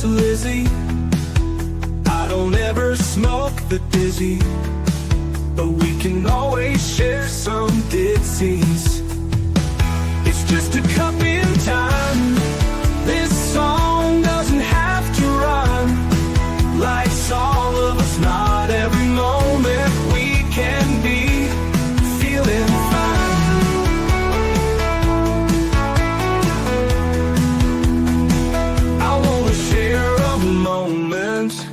Miss Lizzie. I don't ever smoke the dizzy, but we can always share some ditties. It's just a cup in time. This song doesn't have to rhyme. Life's all of us, not every moment we can be feeling fine. I wanna share a moment,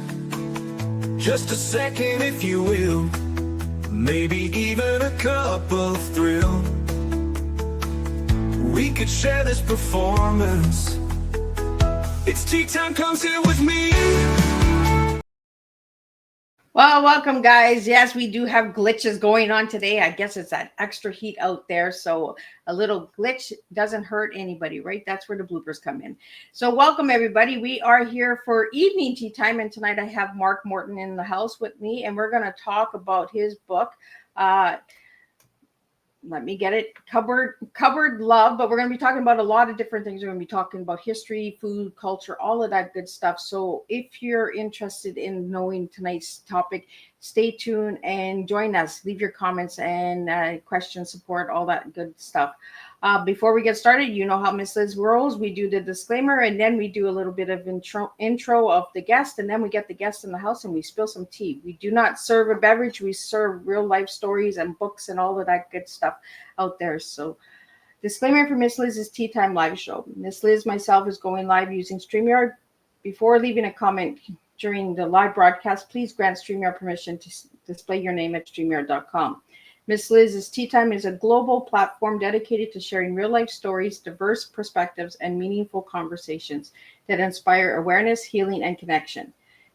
just a second if you will, maybe even a cup of thrill. We could share this performance. It's tea time, come sit with me. Well, welcome, guys. Yes, we do have glitches going on today. I guess it's that extra heat out there, so a little glitch doesn't hurt anybody, right? That's where the bloopers come in. So welcome, everybody. We are here for evening tea time, and tonight I have Mark Morton in the house with me, and we're going to talk about his book. Let me get it, Cupboard Love, but we're going to be talking about a lot of different things. We're going to be talking about history, food, culture, all of that good stuff. So if you're interested in knowing tonight's topic, stay tuned and join us. Leave your comments and questions, support, all that good stuff. Before we get started, you know how Miss Liz rolls. We do the disclaimer, and then we do a little bit of intro of the guest, and then we get the guest in the house and we spill some tea. We do not serve a beverage. We serve real life stories and books and all of that good stuff out there. So disclaimer for Miss Liz's Tea Time live show. Miss Liz, myself, is going live using StreamYard. Before leaving a comment during the live broadcast, please grant StreamYard permission to display your name at StreamYard.com. Miss Liz's Tea Time is a global platform dedicated to sharing real-life stories, diverse perspectives, and meaningful conversations that inspire awareness, healing, and connection.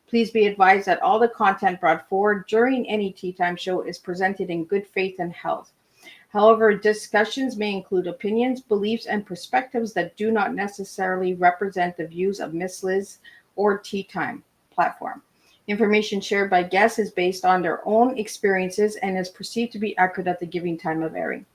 Please be advised that all the content brought forward during any Tea Time show is presented in good faith and health. However, discussions may include opinions, beliefs, and perspectives that do not necessarily represent the views of Miss Liz or Tea Time platform. Information shared by guests is based on their own experiences and is perceived to be accurate at the given time of airing.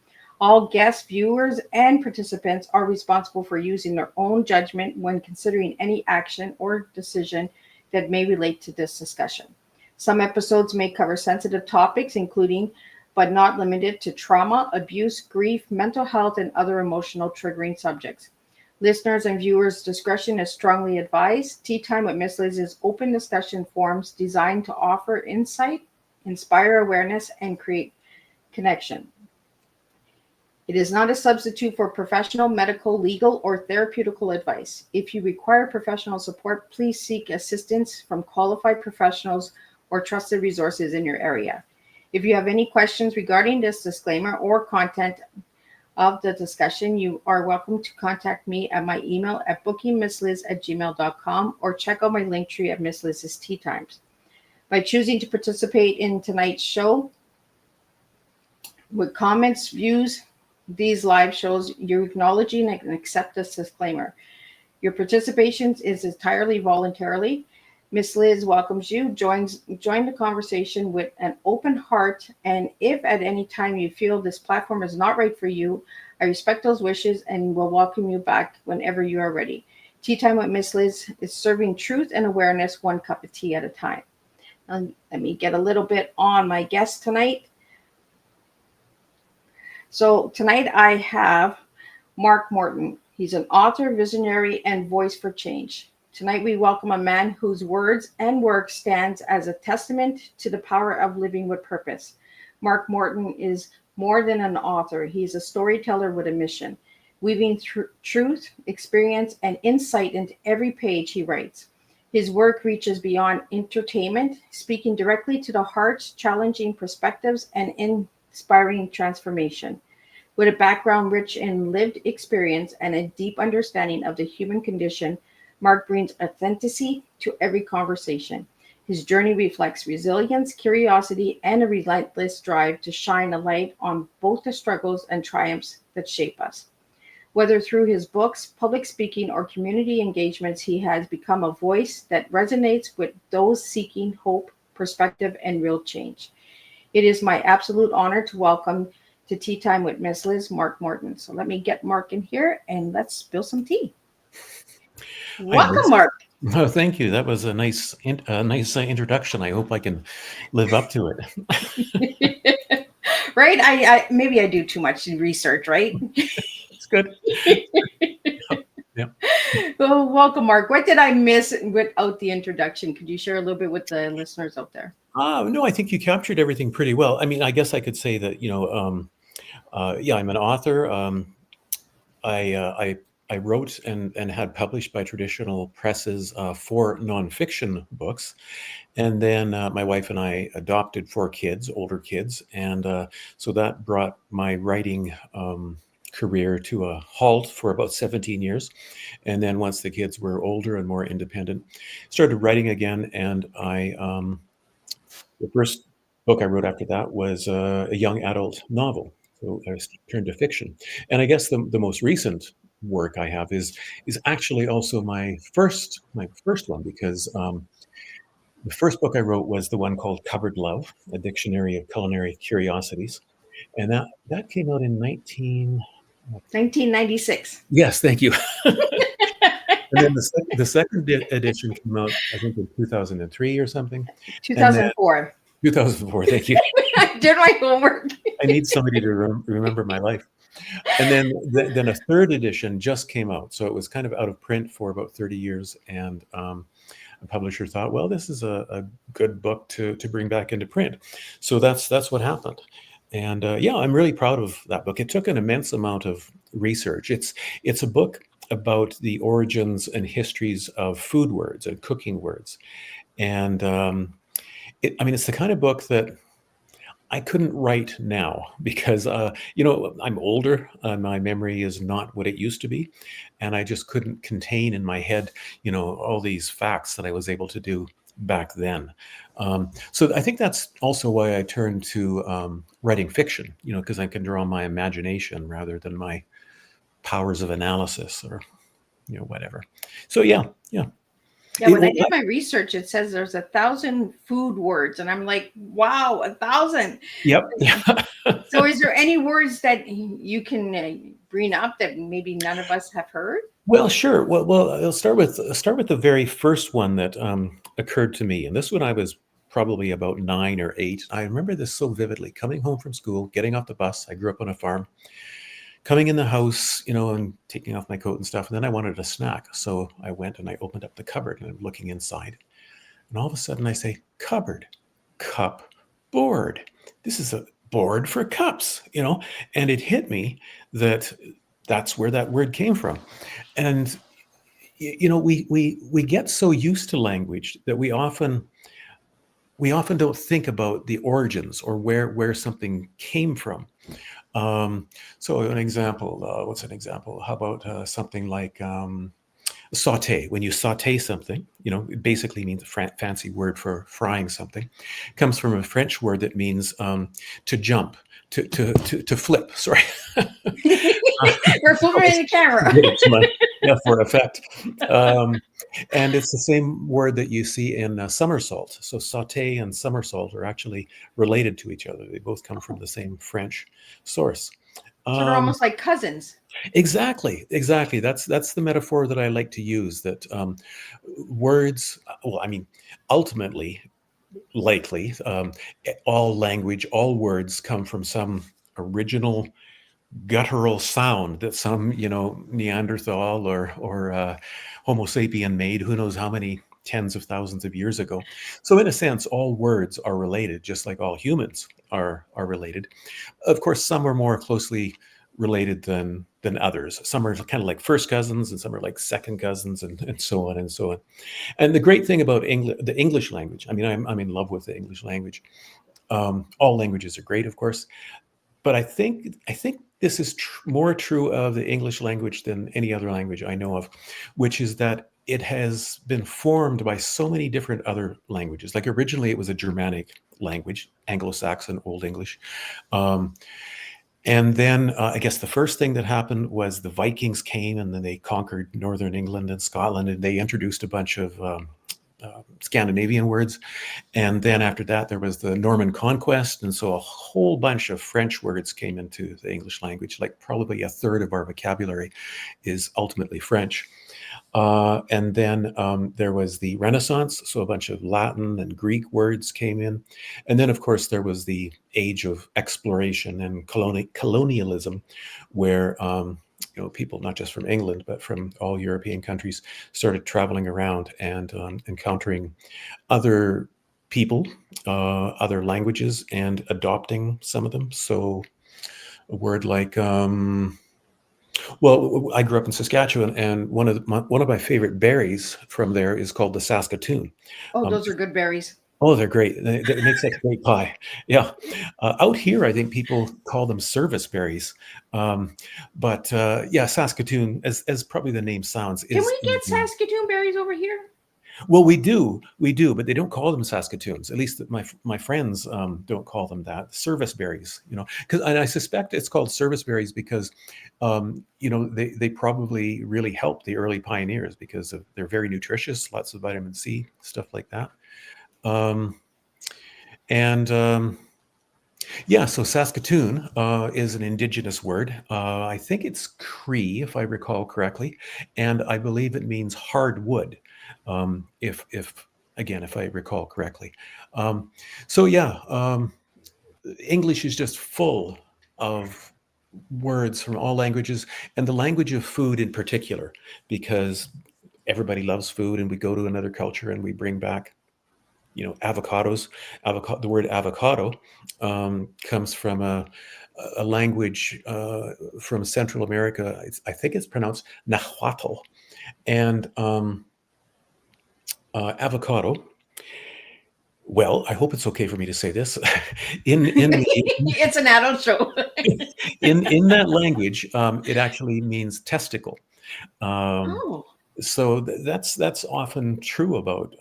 All guests, viewers, and participants are responsible for using their own judgment when considering any action or decision that may relate to this discussion. Some episodes may cover sensitive topics, including but not limited to trauma, abuse, grief, mental health, and other emotional triggering subjects. Listeners and viewers' discretion is strongly advised. Tea Time with Miss Liz is open discussion forums designed to offer insight, inspire awareness, and create connection. It is not a substitute for professional, medical, legal, or therapeutical advice. If you require professional support, please seek assistance from qualified professionals or trusted resources in your area. If you have any questions regarding this disclaimer or content of the discussion, you are welcome to contact me at my email at bookingmissliz@gmail.com or check out my link tree at Miss Liz's Tea Times. By choosing to participate in tonight's show with comments, views, these live shows, you're acknowledging and accept this disclaimer. Your participation is entirely voluntarily. Miss Liz welcomes you. Join the conversation with an open heart, and if at any time you feel this platform is not right for you, I respect those wishes and will welcome you back whenever you are ready. Tea Time with Miss Liz is serving truth and awareness one cup of tea at a time. Let me get a little bit on my guest tonight. So tonight I have Mark Morton. He's an author, visionary, and voice for change. Tonight, we welcome a man whose words and work stands as a testament to the power of living with purpose. Mark Morton is more than an author. He's a storyteller with a mission, weaving truth, experience, and insight into every page he writes. His work reaches beyond entertainment, speaking directly to the heart, challenging perspectives, and inspiring transformation. With a background rich in lived experience and a deep understanding of the human condition, Mark brings authenticity to every conversation. His journey reflects resilience, curiosity, and a relentless drive to shine a light on both the struggles and triumphs that shape us. Whether through his books, public speaking, or community engagements, he has become a voice that resonates with those seeking hope, perspective, and real change. It is my absolute honor to welcome to Tea Time with Miss Liz, Mark Morton. So let me get Mark in here and let's spill some tea. Welcome, Mark. Oh, thank you. That was a nice introduction. I hope I can live up to it. Right? I maybe I do too much research, right? It's good. Yeah. Well, welcome, Mark. What did I miss without the introduction? Could you share a little bit with the listeners out there? No, I think you captured everything pretty well. I mean, I guess I could say that, yeah, I'm an author. I, uh, I, I wrote and had published by traditional presses 4 nonfiction books. And then my wife and I adopted 4 kids, older kids. And so that brought my writing career to a halt for about 17 years. And then once the kids were older and more independent, started writing again. And the first book I wrote after that was a young adult novel. So I turned to fiction. And I guess the most recent work I have is actually also my first one, because the first book I wrote was the one called Cupboard Love, a dictionary of culinary curiosities. And that came out in 19. 1996. Yes, thank you. And then the second edition came out, I think, in 2003 or something. And then 2004. 2004, thank you. I did my homework. I need somebody to remember my life. And then a third edition just came out. So it was kind of out of print for about 30 years. And a publisher thought, well, this is a good book to bring back into print. So that's what happened. And yeah, I'm really proud of that book. It took an immense amount of research. It's a book about the origins and histories of food words and cooking words. And I mean, it's the kind of book that I couldn't write now because, I'm older. My memory is not what it used to be. And I just couldn't contain in my head, all these facts that I was able to do back then. So I think that's also why I turned to writing fiction, because I can draw my imagination rather than my powers of analysis or, whatever. So yeah, yeah. Yeah, It, when I well, did my research, it says there's 1,000 food words, and I'm like, wow, 1,000. yep. So, is there any words that you can bring up that maybe none of us have heard? Well, sure. Well, I'll start with the very first one that occurred to me, and this one I was probably about 9 or 8. I remember this so vividly. Coming home from school, getting off the bus. I grew up on a farm. Coming in the house, and taking off my coat and stuff, and then I wanted a snack, so I went and I opened up the cupboard and I'm looking inside, and all of a sudden I say, "Cupboard, cup, board. This is a board for cups," and it hit me that that's where that word came from. And we get so used to language that we often don't think about the origins or where something came from. So an example, what's an example? How about something like saute? When you saute something, it basically means a fancy word for frying something. It comes from a French word that means to jump, to flip. Sorry. We're flipping the camera. Yeah, for effect. And it's the same word that you see in somersault. So saute and somersault are actually related to each other. They both come from the same French source. So they're Um, almost like cousins. exactly. That's the metaphor that I like to use. That words. Well, I mean, ultimately, likely, all language, all words come from some original guttural sound that some Neanderthal or Homo sapien made, who knows how many tens of thousands of years ago. So in a sense, all words are related, just like all humans are related. Of course, some are more closely related than others. Some are kind of like first cousins, and some are like second cousins, and so on and so on. And the great thing about the English language, I mean, I'm in love with the English language. All languages are great, of course, but I think this is more true of the English language than any other language I know of, which is that it has been formed by so many different other languages. Like originally, it was a Germanic language, Anglo-Saxon, Old English. Um, and then I guess the first thing that happened was the Vikings came and then they conquered northern England and Scotland, and they introduced a bunch of Scandinavian words. And then after that, there was the Norman conquest. And so a whole bunch of French words came into the English language, like probably a third of our vocabulary is ultimately French. And then there was the Renaissance, so a bunch of Latin and Greek words came in. And then, of course, there was the age of exploration and colonialism, where people not just from England but from all European countries started traveling around and encountering other people, other languages, and adopting some of them. So a word like well, I grew up in Saskatchewan, and one of my favorite berries from there is called the Saskatoon. Oh, Um, those are good berries. oh, they're great. They make such great pie. Yeah. Out here, I think people call them service berries. Um, but yeah, Saskatoon, as probably the name sounds, Can is we get Saskatoon berries over here? well, we do, but they don't call them Saskatoons. At least my friends don't call them that. Service berries, because and I suspect it's called service berries because, they probably really helped the early pioneers because they're very nutritious, lots of vitamin C, stuff like that. Um, and Yeah, so Saskatoon is an indigenous word. I think it's Cree, if I recall correctly, and I believe it means hardwood. If again, if I recall correctly. Um, so yeah, English is just full of words from all languages, and the language of food in particular, because everybody loves food, and we go to another culture and we bring back avocados. The word avocado comes from a language from Central America. I think it's pronounced Nahuatl. And avocado, well, I hope it's okay for me to say this. in It's an adult show. in that language, it actually means testicle. Um, Oh, so that's often true about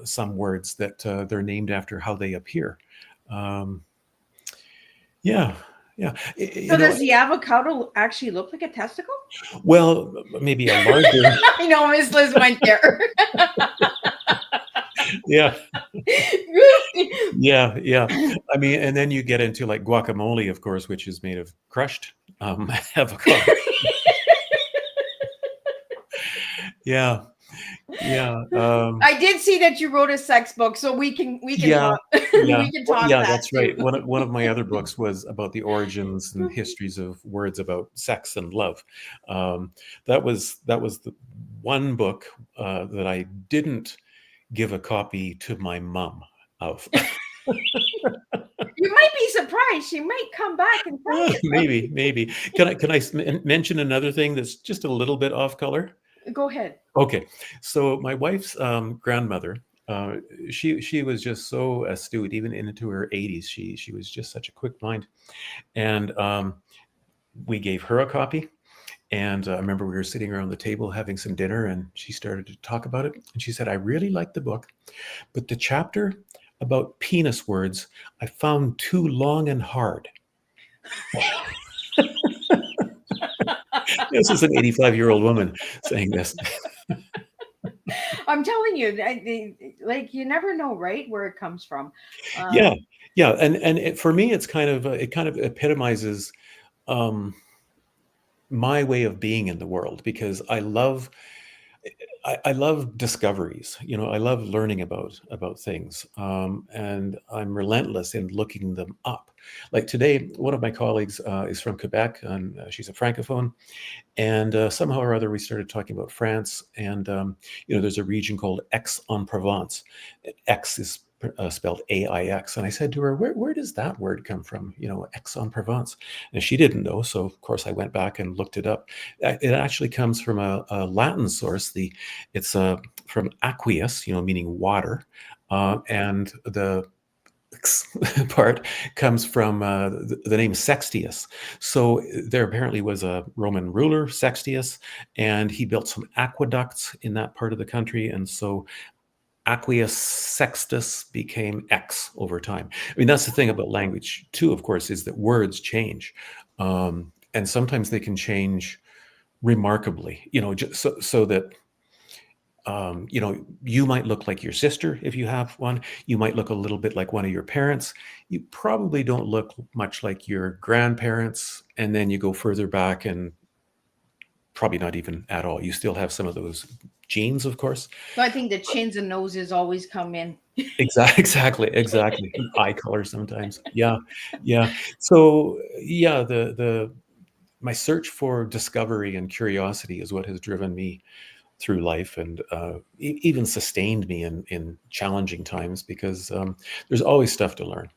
some words that they're named after how they appear. Um, yeah, yeah. so does the avocado actually look like a testicle? Well, maybe a larger. I know Miss Liz went there. Yeah, yeah. I mean, and then you get into like guacamole, of course, which is made of crushed avocado. Yeah, yeah. I did see that you wrote a sex book, so we can Yeah, talk yeah, we can talk yeah. that That's too. right. One of my other books was about the origins and histories of words about sex and love. Um, that was the one book that I didn't give a copy to my mom of. You might be surprised. She might come back and tell you. Maybe. Can I mention another thing that's just a little bit off color? Go ahead. Okay, so my wife's grandmother, uh, she was just so astute, even into her 80s. She was just such a quick mind, and we gave her a copy. And I remember we were sitting around the table having some dinner, and she started to talk about it. And she said, "I really liked the book, but the chapter about penis words I found too long and hard." This is an 85-year-old woman saying this. I'm telling you, like you never know, right, where it comes from. Yeah, Um, yeah, and for me, it kind of epitomizes um, my way of being in the world because I love discoveries. I love learning about things, and I'm relentless in looking them up. Like today, one of my colleagues is from Quebec, and she's a francophone. And somehow or other, we started talking about France. And, there's a region called Aix-en-Provence. X is spelled AIX. And I said to her, where does that word come from? Aix-en-Provence. And she didn't know. So, of course, I went back and looked it up. It actually comes from a Latin source. It's from aqueous, meaning water. And the part comes from the name Sextius. So there apparently was a Roman ruler, Sextius, and he built some aqueducts in that part of the country. And so Aqueous Sextus became X over time. I mean, that's the thing about language, too, of course, is that words change. And sometimes they can change remarkably, just so that you might look like your sister if you have one. You might look a little bit like one of your parents. You probably don't look much like your grandparents. And then you go further back and probably not even at all. You still have some of those genes, of course. So I think the chins and noses always come in. Exactly, exactly. Eye color sometimes. Yeah, yeah. So yeah, the my search for discovery and curiosity is what has driven me through life, and even sustained me in challenging times, because there's always stuff to learn.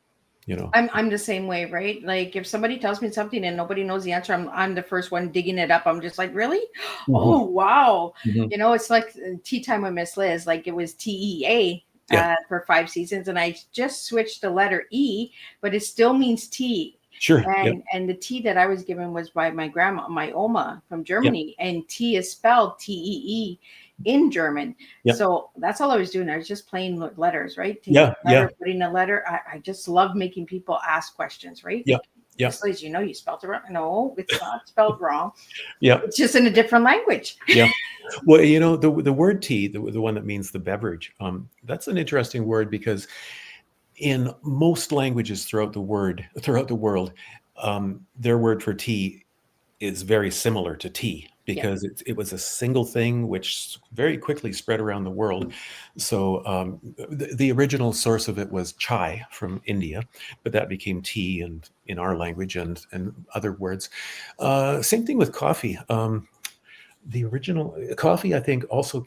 You know. I'm the same way, right? Like if somebody tells me something and nobody knows the answer, I'm the first one digging it up. I'm just like, really? Mhm, Oh wow. mhm. It's like Tea Time with Miss Liz. Like it was TEA Yeah, for 5 seasons, and I just switched the letter E, but it still means tea. sure. Yeah, And the tea that I was given was by my grandma, my Oma from yeah, Germany, and tea is spelled TEE in German. yeah, So that's all I was doing. I was just playing with letters, right? Taking yeah, a yeah, letter, putting a letter. I just love making people ask questions, right? yeah, Like, yeah, Miss Liz, you spelled it wrong. No, it's not spelled wrong. yeah, It's just in a different language. yeah. Well, the word tea, the one that means the beverage, that's an interesting word, because in most languages throughout the world, their word for tea is very similar to tea, Yeah. because it was a single thing which very quickly spread around the world. So the original source of it was chai from India, but that became tea, and in our language, and other words. Same thing with coffee. The original coffee, I think, also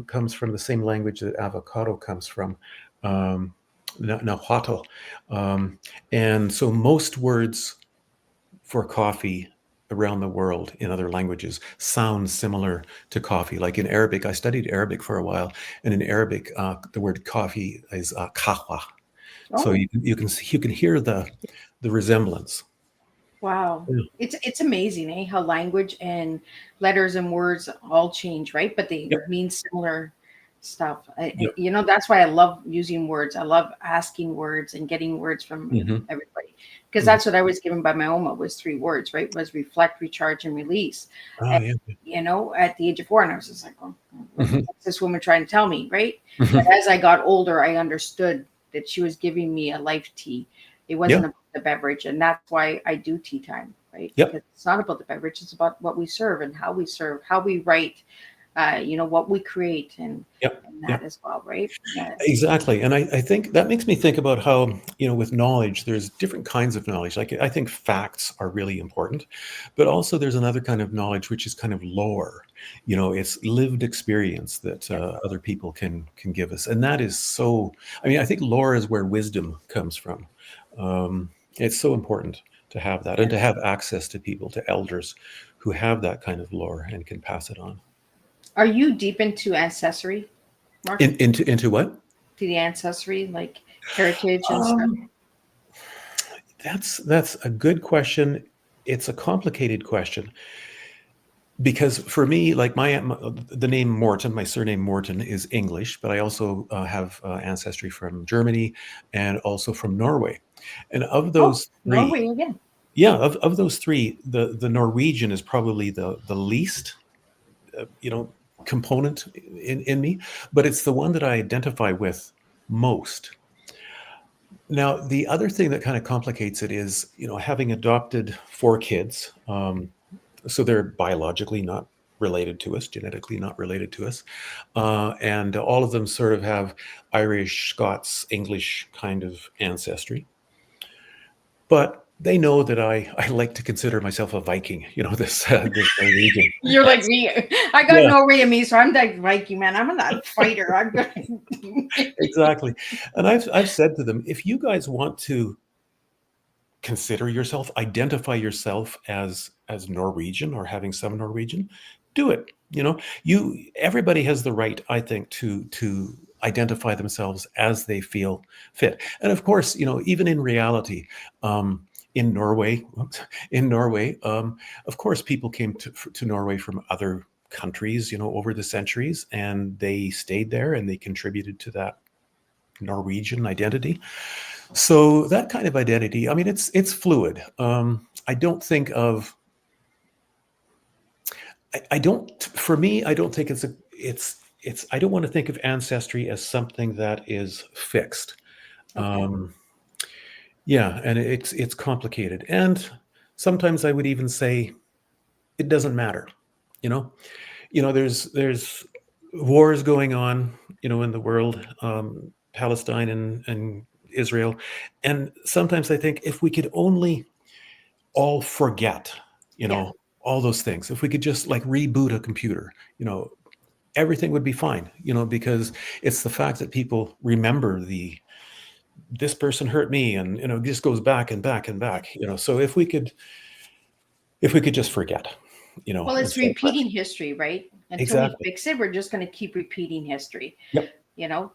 comes from the same language that avocado comes from, um, Nahuatl. Um, and so most words for coffee around the world in other languages sound similar to coffee. Like in Arabic, I studied Arabic for a while, and in Arabic, the word coffee is kahwa. So Oh, you can hear the resemblance. wow. Yeah. It's amazing, eh? How language and letters and words all change, right? But they Yep. mean similar stuff. Yep. That's why I love using words. I love asking words and getting words from Hmm. everybody. Because Hmm. that's what I was given by my Oma was 3 words, right? Was reflect, recharge, and release. Oh And yeah. at the age of 4, and I was just like, oh, Hmm. what's this woman trying to tell me, right? But Hmm. as I got older, I understood that she was giving me a life tea. It Yeah. wasn't about the beverage, and that's why I do tea time, right? Yep. Because it's not about the beverage; it's about what we serve, how we write, what we create, Yep. and Yep. that as well, right? Exactly. And I think that makes me think about how, with knowledge, there's different kinds of knowledge. Like, I think facts are really important, but also there's another kind of knowledge which is kind of lore. It's lived experience that Yeah. other people can give us. And that is so, I mean, I think lore is where wisdom comes from. It's so important to have that, and to have access to people, to elders who have that kind of lore and can pass it on. Are you deep into ancestry, Mark? Into what? To the ancestry, like heritage and stuff? Um, that's a good question. It's a complicated question, because for me, like the name Morton, my surname Morton is English, but I also have ancestry from Germany, and also from Norway. And of Oh, those three, Norway again. yeah, of those three, the Norwegian is probably the least, uh, you know, component in me, but it's the one that I identify with most. Now, the other thing that kind of complicates it is, having adopted 4 kids, so they're biologically not related to us, genetically not related to us, and all of them sort of have Irish, Scots, English kind of ancestry. But they know that I like to consider myself a Viking, this Norwegian. You're like me. I got Yeah, Norway in me, so I'm like Viking man. I'm not a fighter. I'm gonna. exactly. And I've said to them, if you guys want to consider yourself, identify yourself as Norwegian, or having some Norwegian, do it. Everybody has the right, I think, to identify themselves as they feel fit. And of course, even in reality, in Norway, of course, people came to Norway from other countries, over the centuries, and they stayed there, and they contributed to that Norwegian identity. So that kind of identity, I mean, it's fluid. I don't think of, I don't, for me, I don't think I don't want to think of ancestry as something that is fixed. Okay. Um, yeah, and it's complicated, and sometimes I would even say it doesn't matter. You know, there's wars going on, in the world, Palestine and Israel, and sometimes I think if we could only all forget, Yeah. all those things, if we could just like reboot a computer, everything would be fine, because it's the fact that people remember this person hurt me, and this goes back and back and back, so if we could just forget, Well, it's instead of repeating history, right? Until we exactly. fix it, we're just going to keep repeating history. Yep.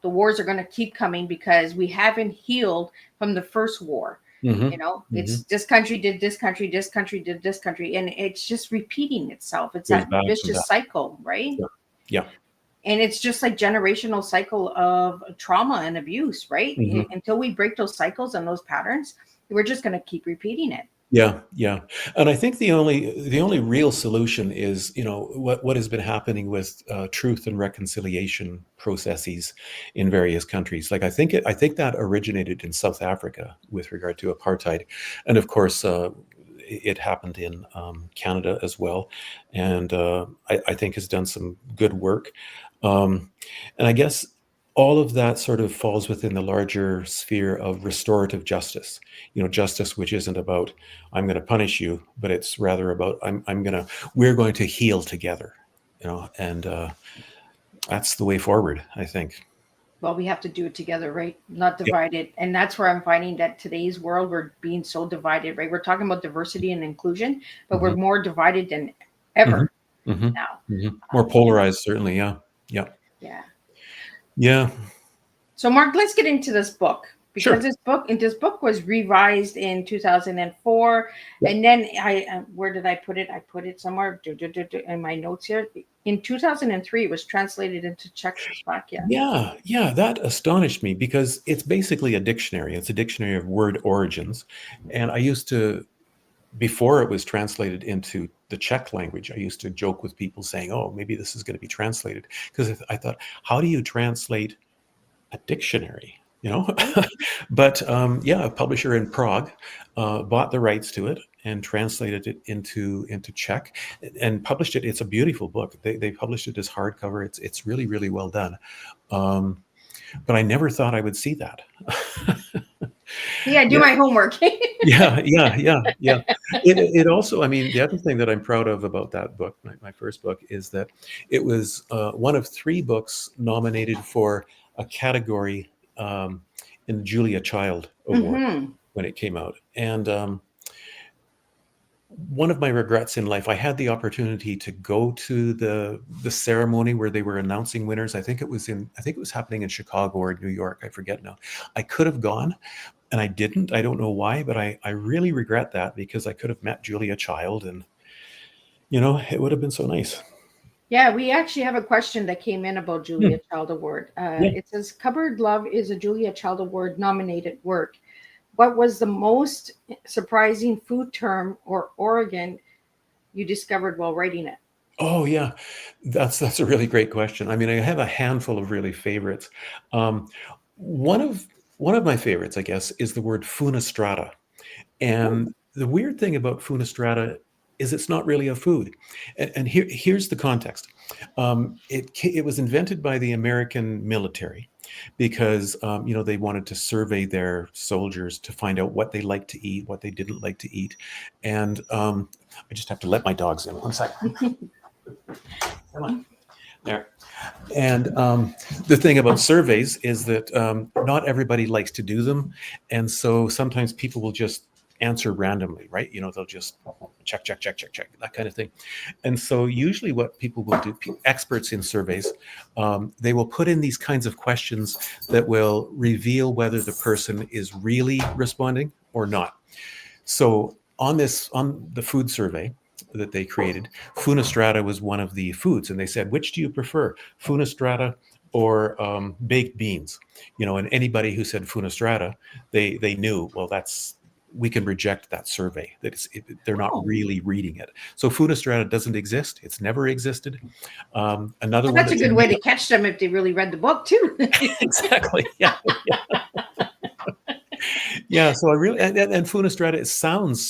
The wars are going to keep coming because we haven't healed from the first war. Hmm. Hmm. It's this country did this country, this country did this country, and it's just repeating itself. It's Goes that back and back. vicious cycle, right? Yeah. Yeah. And it's just like generational cycle of trauma and abuse, right? Hmm. Until we break those cycles and those patterns, we're just going to keep repeating it. Yeah, yeah, and I think the only real solution is, what has been happening with truth and reconciliation processes in various countries. Like I think that originated in South Africa with regard to apartheid, and of course it happened in Canada as well, and I think has done some good work, and I guess all of that sort of falls within the larger sphere of restorative justice. Justice which isn't about I'm going to punish you, but it's rather about we're going to heal together, and that's the way forward, I think. Well, we have to do it together, right? Not divided. And that's where I'm finding that today's world, we're being so divided, right? We're talking about diversity and inclusion, but we're Hmm. more divided than Hmm. ever Hmm. now. Hmm. More polarized, certainly. Yeah, yeah, Yeah. yeah. So, Mark, let's get into this book because Sure. this book was revised in 2004, Yep. and then where did I put it? I put it somewhere in my notes here. In 2003, it was translated into Czechoslovakia. Yeah, yeah, that astonished me because it's basically a dictionary. It's a dictionary of word origins. And I used to, before it was translated into the Czech language, I used to joke with people saying, oh, maybe this is going to be translated. Because I thought, how do you translate a dictionary? But yeah, a publisher in Prague bought the rights to it and translated it into Czech and published it. It's a beautiful book. They published it as hardcover. It's really really well done. Um, but I never thought I would see that. Yeah, I do Yeah, my homework. yeah, yeah, yeah, yeah. It also, I mean, the other thing that I'm proud of about that book, my first book, is that it was one of three books nominated for a category in the Julia Child Award Hmm. when it came out. And one of my regrets in life, I had the opportunity to go to the ceremony where they were announcing winners. I think it was happening in Chicago or New York. I forget now. I could have gone, and I didn't. I don't know why, but I really regret that because I could have met Julia Child, and it would have been so nice. Yeah, we actually have a question that came in about Hmm. Julia Child Award. Yeah. It says, Cupboard Love is a Julia Child Award nominated work. What was the most surprising food term or organ you discovered while writing it? Oh yeah, that's a really great question. I mean, I have a handful of really favorites. Um, one of one of my favorites, I guess, is the word funestrata. Oh. And the weird thing about Funistrata is it's not really a food. And here's the context. It was invented by the American military because they wanted to survey their soldiers to find out what they liked to eat, what they didn't like to eat. And I just have to let my dogs in. One second. Come on. There. And the thing about surveys is that not everybody likes to do them. And so sometimes people will just answer randomly, right? They'll just check, check, check, check, check, that kind of thing. And so usually what people will do, experts in surveys, they will put in these kinds of questions that will reveal whether the person is really responding or not. So on the food survey that they created, Funistrata was one of the foods, and they said, which do you prefer, Funistrata or baked beans? And anybody who said Funistrata, they knew, well, we can reject that survey. They're not Oh, really reading it. So Funistrata doesn't exist. It's never existed. Another well, one that's a that's good way to catch them if they really read the book, too. exactly, yeah. Yeah, so I really and Funestrata, it sounds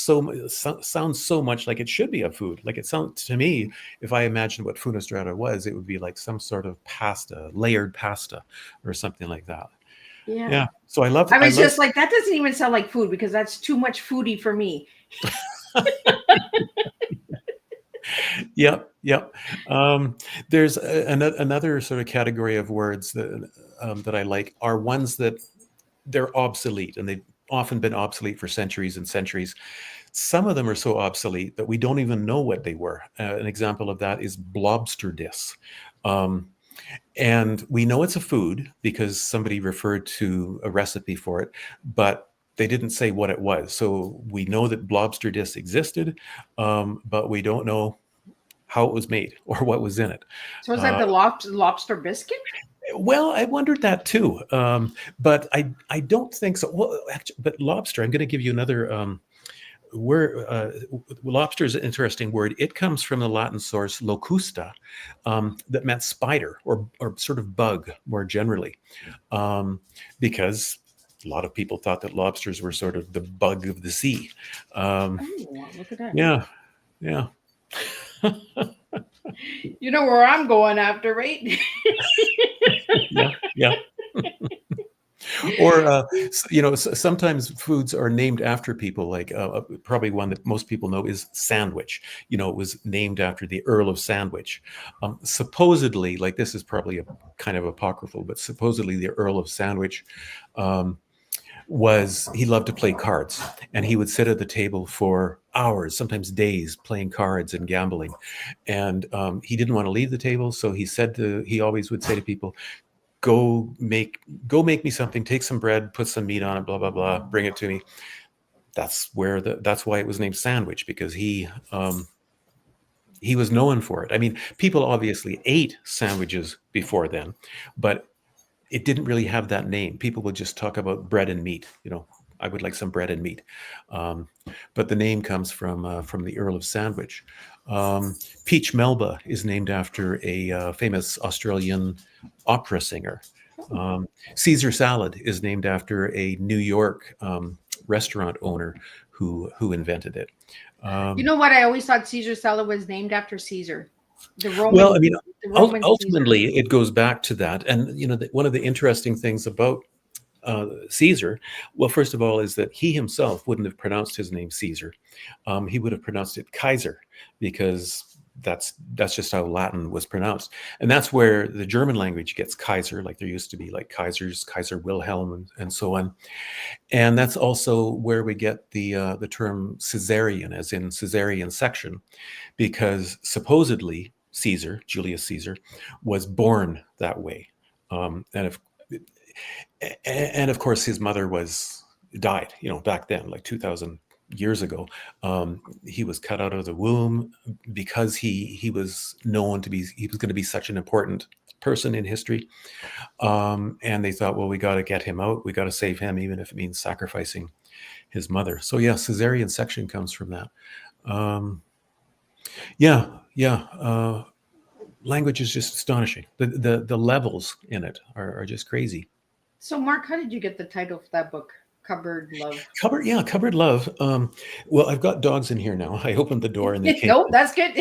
sounds so much like it should be a food. Like it sounds to me, if I imagine what Funestrata was, it would be like some sort of pasta, layered pasta, or something like that. Yeah. Yeah. So I love I I was love. just like, that doesn't even sound like food because that's too much foodie for me. Yep, yep. There's another sort of category of words that I like are ones that they're obsolete, and they've often been obsolete for centuries and centuries. Some of them are so obsolete that we don't even know what they were. An example of that is blobsterdis. Um, and we know it's a food because somebody referred to a recipe for it, but they didn't say what it was. So we know that blobsterdis existed, but we don't know how it was made or what was in it. So is that Uh, the lobster biscuit? well, I wondered that too, but I don't think so. Well, actually, but lobster. I'm going to give you another word. Lobster is an interesting word. It comes from the Latin source locusta, that meant spider or sort of bug more generally, um, because a lot of people thought that lobsters were sort of the bug of the sea. Um, Oh, look at that. yeah, yeah. You know where I'm going after, right? Yeah, yeah. Or sometimes foods are named after people. Like probably one that most people know is sandwich. It was named after the Earl of Sandwich. Supposedly, like this is probably a kind of apocryphal, but supposedly the Earl of Sandwich um, was he loved to play cards, and he would sit at the table for hours, sometimes days, playing cards and gambling. And he didn't want to leave the table, so he always would say to people, go make me something, take some bread, put some meat on it, blah blah blah, bring it to me. That's why it was named sandwich, because he was known for it. I mean, people obviously ate sandwiches before then, but it didn't really have that name. People would just talk about bread and meat. I would like some bread and meat. Um, but the name comes from the Earl of Sandwich. Peach Melba is named after a famous Australian opera singer. Caesar salad is named after a New York restaurant owner who invented it. You Um, know what? I always thought Caesar salad was named after Caesar, the well, Roman, I mean, the Roman Caesar. ultimately, it goes back to that. And one of the interesting things about Caesar, well, first of all, is that he himself wouldn't have pronounced his name Caesar. He would have pronounced it Kaiser, because that's just how Latin was pronounced. And that's where the German language gets Kaiser, like there used to be like Kaisers, Kaiser Wilhelm, and so on. And that's also where we get the term Caesarian, as in Caesarean section, because supposedly Julius Caesar, was born that way. And if and of course his mother was died back then, like 2000 years ago. He was cut out of the womb because he was known to be he was going to be such an important person in history. And they thought, well, we got to get him out, we got to save him, even if it means sacrificing his mother. So yeah, Caesarean section comes from that. Yeah, yeah. Language is just astonishing. The levels in it are just crazy. So, Mark, how did you get the title for that book, Cupboard Love? Cupboard love. Well, I've got dogs in here now. I opened the door and they came. Nope, that's good.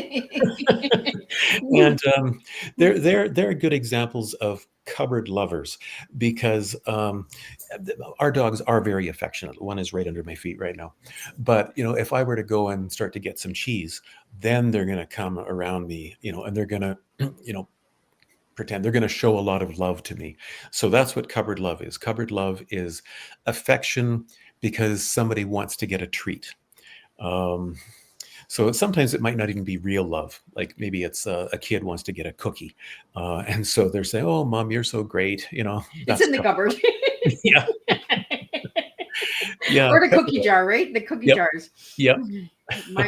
And they're good examples of cupboard lovers, because our dogs are very affectionate. One is right under my feet right now. But if I were to go and start to get some cheese, then they're going to come around me, and they're going to, pretend they're going to show a lot of love to me. So that's what cupboard love is. Cupboard love is affection because somebody wants to get a treat. Um, so sometimes it might not even be real love. Like maybe it's a kid wants to get a cookie, and so they're saying, "Oh, mom, you're so great." It's That's in the cupboard. yeah, yeah, Or the cookie jar, right? The cookie yep, jars. yep.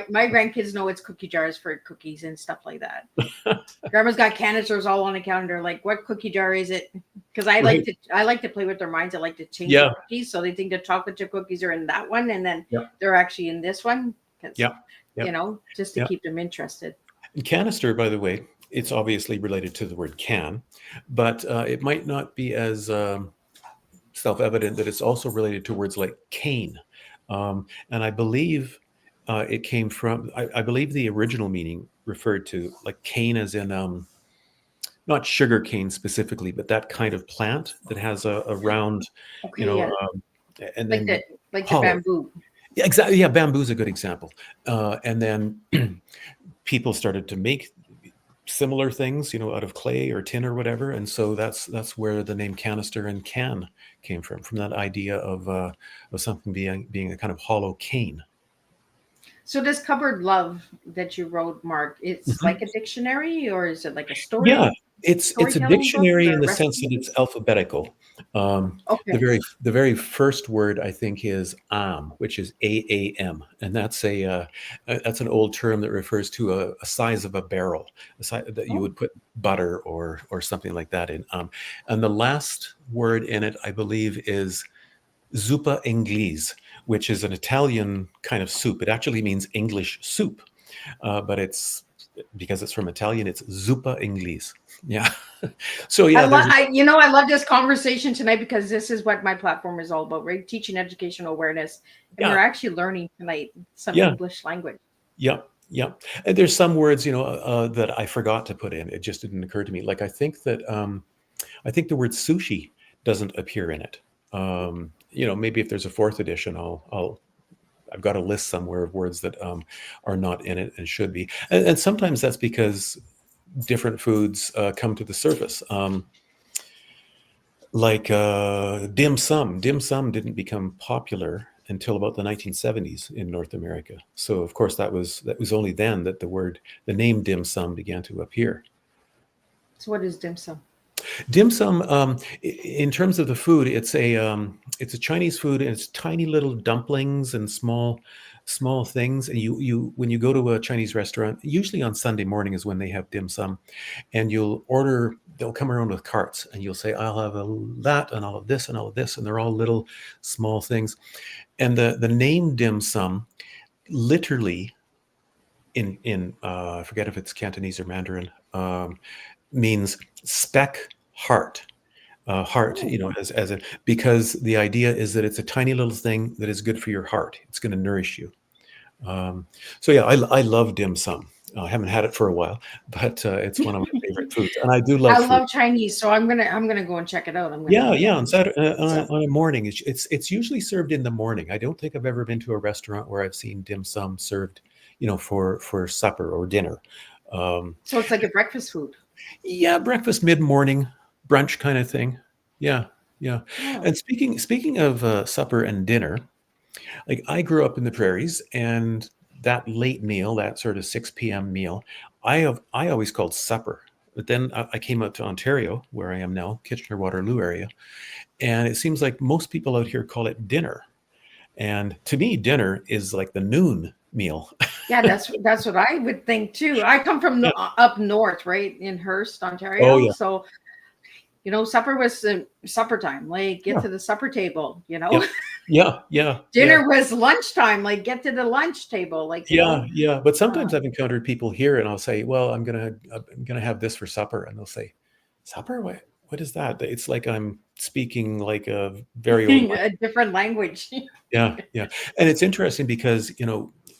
My grandkids know it's cookie jars for cookies and stuff like that. Grandma's got canisters all on the counter. Like, what cookie jar is it? Because Right. I like to play with their minds. I like to change Yeah, the cookies, so they think the chocolate chip cookies are in that one, and then yeah, they're actually in this one. Because yeah, yeah, just to yeah. keep them interested. And canister, by the way, it's obviously related to the word can, but it might not be as self-evident that it's also related to words like cane. And I believe it came from, I believe the original meaning referred to like cane as in, not sugar cane specifically, but that kind of plant that has a round, you Okay, know, yeah, and like then the hollow. bamboo. Yeah, exactly. Yeah, bamboo is a good example. And then people started to make similar things, out of clay or tin or whatever. And so that's where the name canister and can came from that idea of something being a kind of hollow cane. So this cupboard love that you wrote, Mark, it's Mhm. like a dictionary, or is it like a Yeah, it's a storytelling book dictionary in or the sense that recipe? it's alphabetical. The Okay. very first word I think is which is AAM, and that's an old term that refers to a size of a barrel, a size that you Oh, would put butter or something like that in. And the last word in it, I believe, is zuppa inglese, which is an Italian kind of soup. It actually means English soup, but it's because it's from Italian. It's zuppa inglese. Yeah. So I yeah, love, there's I love this conversation tonight because this is what my platform is all about, right? Teaching educational awareness, and we're yeah, actually learning tonight some yeah, English language. yeah, yeah. And there's some words, that I forgot to put in. It just didn't occur to me. Like I think the word sushi doesn't appear in it. Maybe if there's a fourth edition, I've got a list somewhere of words that are not in it and should be. And sometimes that's because different foods come to the surface. Like dim sum. Dim sum didn't become popular until about the 1970s in North America. So of course that was only then that the name dim sum began to appear. So what is dim sum? Dim sum, in terms of the food, it's a Chinese food, and it's tiny little dumplings and small things. And you when you go to a Chinese restaurant, usually on Sunday morning is when they have dim sum, and you'll order. They'll come around with carts, and you'll say, "I'll have that, and all of this, and all of this," and they're all little small things. And the name dim sum, literally in I forget if it's Cantonese or Mandarin, means speck heart. Heart, Oh, as a because the idea is that it's a tiny little thing that is good for your heart. It's going to nourish you. Um, so yeah, I love dim sum. I haven't had it for a while, but it's one of my favorite foods, and I do I love fruit. love Chinese, so I'm gonna go and check it out. I'm gonna Yeah, look yeah. at On it. Saturday, So on a morning, it's usually served in the morning. I don't think I've ever been to a restaurant where I've seen dim sum served, for supper or dinner. Um, so it's like a breakfast food. yeah, breakfast, mid morning, brunch kind of thing. Yeah, yeah. Oh, And speaking of supper and dinner, like I grew up in the prairies, and that late meal, that sort of 6 p.m. meal, I always called supper. But then I came out to Ontario, where I am now, Kitchener Waterloo area, and it seems like most people out here call it dinner. And to me, dinner is like the noon meal. yeah, that's what I would think too. I come from Yeah. up north, right in Hearst, Oh Ontario. yeah. So supper was supper time. Like get Yeah. to the supper table. Yep. Yeah. Yeah. Yeah. Dinner was lunchtime. Like get to the lunch table. Like Yeah. Yeah. But uh, sometimes I've encountered people here, and I'll say, "Well, I'm gonna have this for supper," and they'll say, "Supper? What is that?" It's like I'm speaking like a very old. a different language. Yeah, yeah, and it's interesting because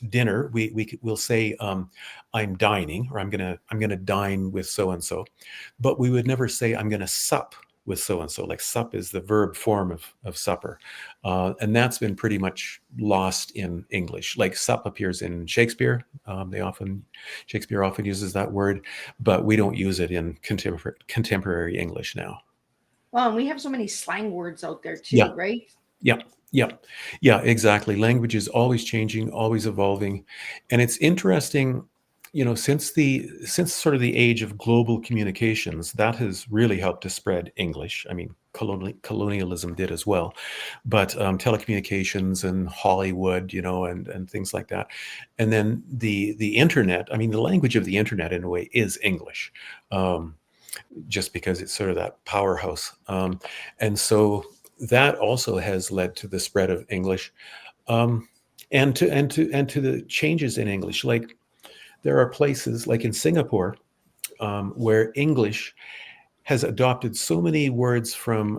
dinner we'll say I'm dining, or I'm gonna dine with so and so, but we would never say I'm gonna sup with so and so. Like sup is the verb form of supper, and that's been pretty much lost in English. Like sup appears in Shakespeare. Shakespeare often uses that word, but we don't use it in contemporary English now. Well, and we have so many slang words out there Yeah. too, right? Yeah, yeah, yeah, exactly. Language is always changing, always evolving, and it's interesting. Since sort of the age of global communications, that has really helped to spread English. I mean, colonialism did as well, but telecommunications and Hollywood, and things like that, and then the internet. I mean, the language of the internet in a way is English. Um, just because it's sort of that powerhouse. And so that also has led to the spread of English, um, and to the changes in English. Like there are places like in Singapore, where English has adopted so many words from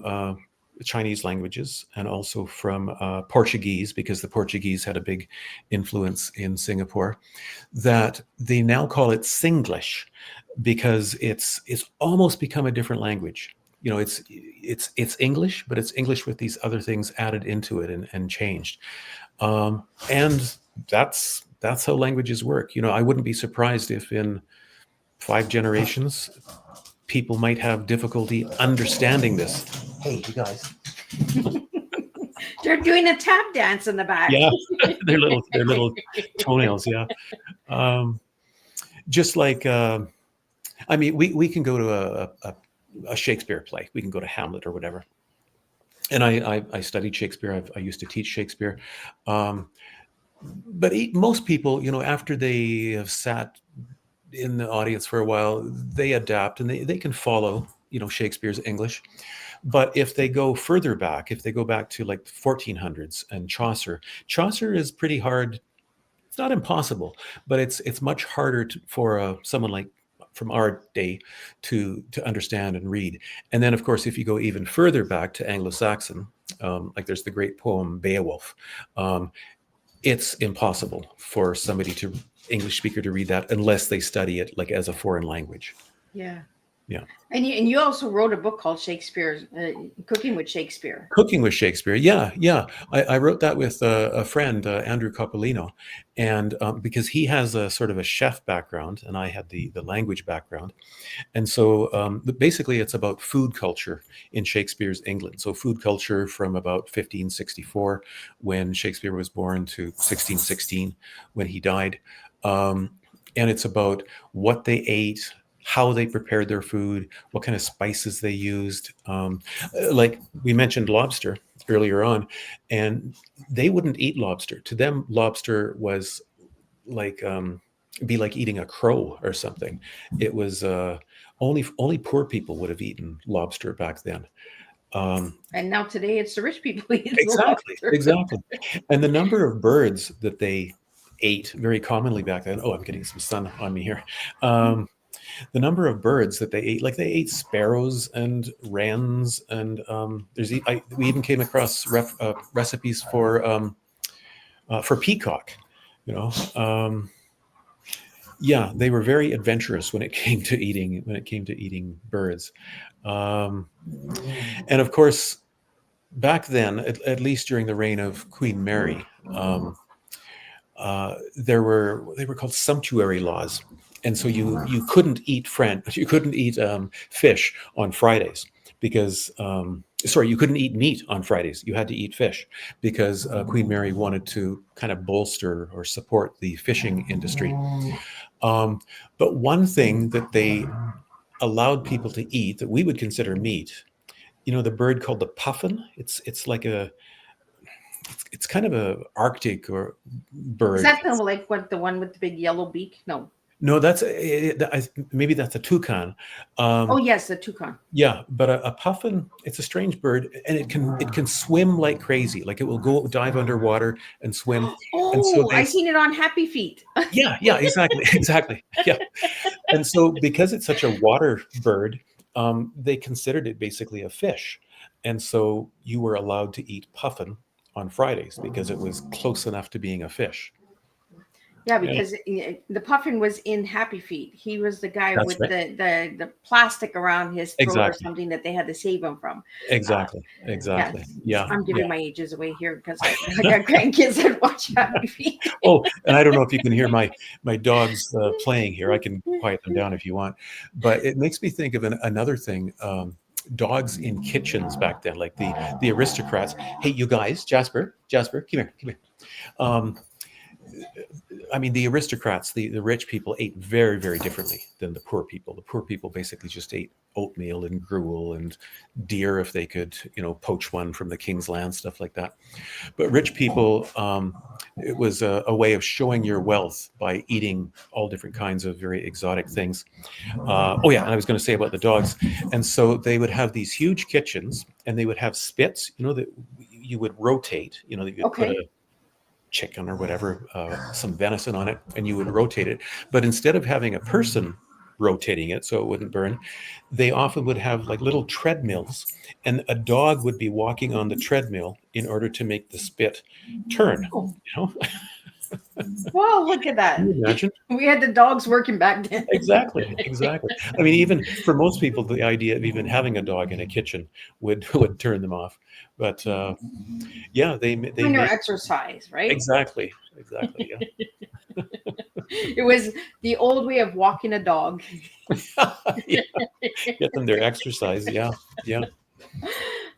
Chinese languages and also from Portuguese, because the Portuguese had a big influence in Singapore, that they now call it Singlish because it's almost become a different language. You know, it's English, but it's English with these other things added into it and changed. And that's how languages work. You know, I wouldn't be surprised if in 5 generations people might have difficulty understanding this. Hey, you guys. They're doing a tap dance in the back. Yeah, their little toenails. Yeah, just like I mean, we can go to a Shakespeare play. We can go to Hamlet or whatever. And I studied Shakespeare. I used to teach Shakespeare. But most people, you know, after they have sat in the audience for a while, they adapt and they can follow, you know, Shakespeare's English. But if they go further back, if they go back to like the 1400s and Chaucer is pretty hard. It's not impossible, but it's much harder for someone like from our day to understand and read. And then, of course, if you go even further back to Anglo-Saxon, like there's the great poem Beowulf. It's impossible for somebody to English speaker to read that unless they study it like as a foreign language. Yeah. Yeah. And you also wrote a book called Shakespeare, Cooking with Shakespeare. Cooking with Shakespeare. Yeah, yeah. I wrote that with a friend, Andrew Coppolino, and because he has a sort of a chef background, and I had the language background, and so basically it's about food culture in Shakespeare's England. So food culture from about 1564, when Shakespeare was born, to 1616, when he died, and it's about what they ate, how they prepared their food, what kind of spices they used. Like we mentioned lobster earlier on, and they wouldn't eat lobster. To them, lobster was like be like eating a crow or something. It was only poor people would have eaten lobster back then. And now today it's the rich people who eat Exactly, lobster. exactly. And the number of birds that they ate very commonly back then. Oh, I'm getting some sun on me here. The number of birds that they ate, like they ate sparrows and wrens, and we even came across recipes for peacock. You know, yeah, they were very adventurous when it came to eating birds, and of course, back then, at least during the reign of Queen Mary, they were called sumptuary laws, and so you couldn't eat fish on Fridays because you couldn't eat meat on Fridays. You had to eat fish because Queen Mary wanted to kind of bolster or support the fishing industry. But one thing that they allowed people to eat that we would consider meat, you know, the bird called the puffin. It's like it's kind of a Arctic or bird. Is that like the one with the big yellow beak? No. No, maybe that's a toucan. Oh yes, the toucan. Yeah, but a puffin, it's a strange bird, and it can swim like crazy. Like it will dive underwater and swim. Oh, and so I seen it on Happy Feet. Yeah, exactly. Yeah, and so because it's such a water bird, they considered it basically a fish, and so you were allowed to eat puffin on Fridays because it was close enough to being a fish. Yeah, because the puffin was in Happy Feet. He was the guy That's with right. the plastic around his throat or something that they had to save him from. Exactly. Yeah. I'm giving my ages away here because I got grandkids that watch Happy Feet. Oh, and I don't know if you can hear my dogs playing here. I can quiet them down if you want. But it makes me think of another thing. Dogs in kitchens back then, like the aristocrats. Hey, you guys, Jasper, come here. I mean, the aristocrats, the rich people ate very, very differently than the poor people. The poor people basically just ate oatmeal and gruel and deer if they could, you know, poach one from the king's land, stuff like that. But rich people, it was a way of showing your wealth by eating all different kinds of very exotic things. Oh yeah, and I was going to say about the dogs. And so they would have these huge kitchens, and they would have spits, you know, that you would rotate, you know, that you put a chicken or whatever, some venison on it, and you would rotate it. But instead of having a person rotating it so it wouldn't burn. They often would have like little treadmills, and a dog would be walking on the treadmill in order to make the spit turn. Oh, You know, well, look at can that. you imagine? We had the dogs working back then. Exactly, exactly. I mean, even for most people, the idea of even having a dog in a kitchen would turn them off. But yeah, they Minor made exercise, right? exactly, exactly. It was the old way of walking a dog. Yeah, yeah. Get them their exercise. Yeah, yeah,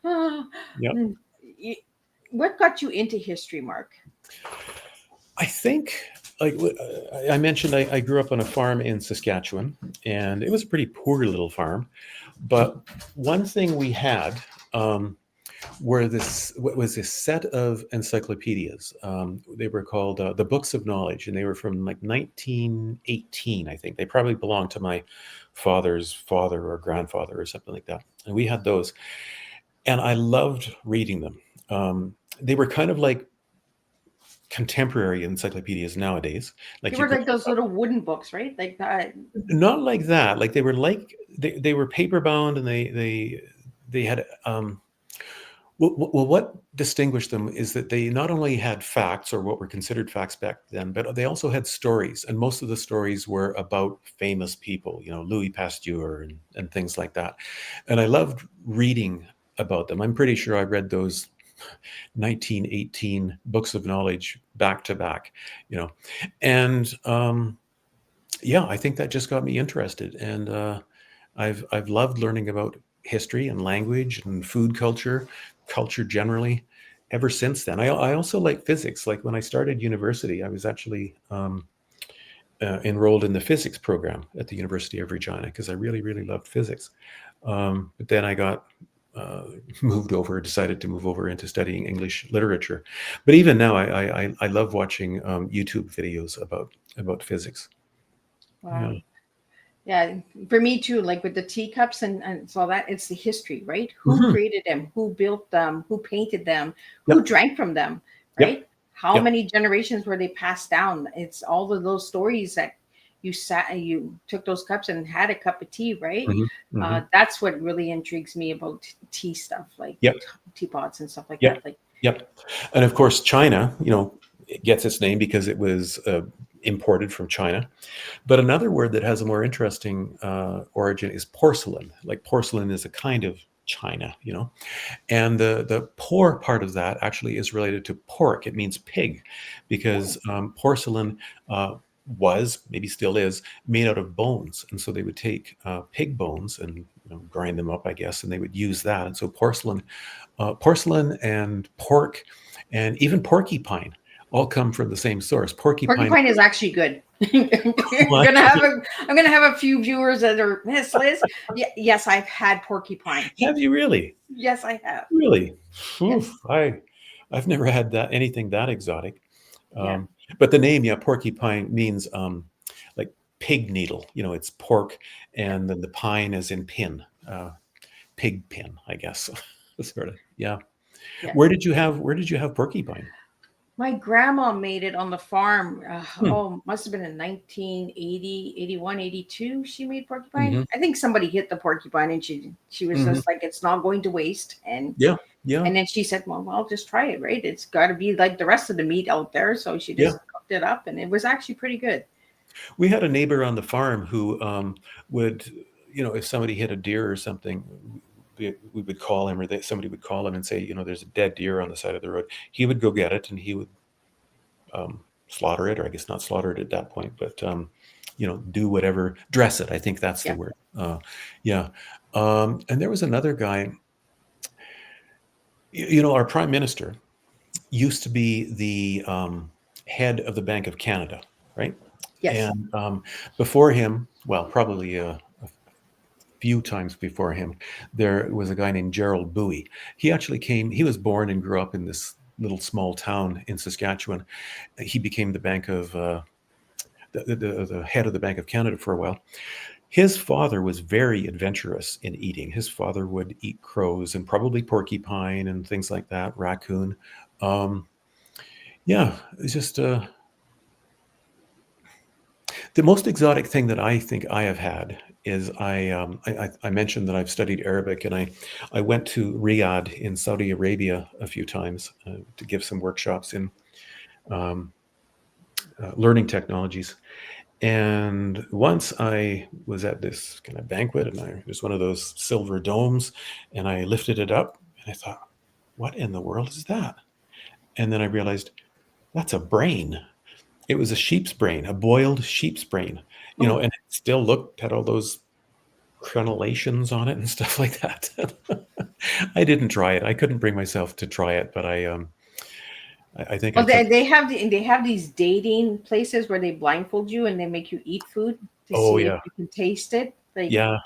Ah, yeah. y- what got you into history, Mark? I think, like I mentioned, I grew up on a farm in Saskatchewan, and it was a pretty poor little farm. But one thing we had were this what was this set of encyclopedias. They were called the Books of Knowledge, and they were from like 1918, I think. They probably belonged to my father's father or grandfather or something like that. And we had those, and I loved reading them. They were kind of like contemporary encyclopedias nowadays. They Like you were could like those little wooden books, right? Like that. not like that. Like they were paper bound, and they had well, what distinguished them is that they not only had facts or what were considered facts back then, but they also had stories, and most of the stories were about famous people, you know, Louis Pasteur and things like that. And I loved reading about them. I'm pretty sure I read those 1918 books of knowledge back to back, you know, and yeah, I think that just got me interested, and I've loved learning about history and language and food culture, culture generally, ever since then. I also like physics. Like when I started university, I was actually enrolled in the physics program at the University of Regina because I really, really loved physics. But then I got decided to move over into studying English literature. But even now, I love watching YouTube videos about physics. Yeah. Wow. Yeah, for me too, like with the teacups and so that it's the history, right? Who Mhm. created them, who built them, who painted them, who Yep. drank from them, Yep. right? How Yep. many generations were they passed down? It's all of those stories that you took those cups and had a cup of tea, right? Mhm. Mhm. That's what really intrigues me about tea stuff, like Yep. teapots and stuff like Yep. that. Like, Yep. And of course, China, you know, it gets its name because it was imported from China. But another word that has a more interesting origin is porcelain. Like porcelain is a kind of china, you know. And the por part of that actually is related to pork. It means pig, because porcelain was, maybe still is, made out of bones. And so they would take pig bones and grind them up, I guess, and they would use that. And so porcelain and pork and even porcupine all come from the same source. Porcupine. porcupine is actually good. I'm gonna have a few viewers that are Miss Liz. Yes, I've had porcupine. Have you really? Yes, I have. Really? Oof, Yes. I've never had that anything that exotic. Yeah. But the name, yeah, porcupine means like pig needle. You know, it's pork, and then the pine is in pin, pig pin, I guess. Sort of. Yeah. Yeah. Where did you have porcupine? My grandma made it on the farm. Hmm. Must have been in 1980, 81, 82. She made porcupine. Hmm. I think somebody hit the porcupine and she was Hmm. just like, it's not going to waste. Yeah. Yeah. And then she said, well, I'll just try it, right? It's got to be like the rest of the meat out there. So she Yeah. just cooked it up and it was actually pretty good. We had a neighbor on the farm who would, if somebody hit a deer or something, we would call him, or somebody would call him and say, there's a dead deer on the side of the road. He would go get it, and he would slaughter it, or I guess not slaughter it at that point, but do whatever, dress it. I think that's the Yeah. word. Yeah. And there was another guy. Our prime minister used to be the head of the Bank of Canada, right? Yes. And before him, well, probably a few times before him, there was a guy named Gerald Bowie. He was born and grew up in this little small town in Saskatchewan. He became the the head of the Bank of Canada for a while. His father was very adventurous in eating. His father would eat crows and probably porcupine and things like that, raccoon. Yeah, it's just The most exotic thing that I think I have had is I mentioned that I've studied Arabic, and I went to Riyadh in Saudi Arabia a few times to give some workshops in um, learning technologies. And once I was at this kind of banquet, and it was one of those silver domes, and I lifted it up, and I thought, "What in the world is that?" And then I realized that's a brain. It was a sheep's brain, a boiled sheep's brain, Oh, and it still looked had all those crenellations on it and stuff like that. I didn't try it. I couldn't bring myself to try it, but I think I well, took. they have these dating places where they blindfold you and they make you eat food to Oh see if yeah, you can taste it. Like, yeah,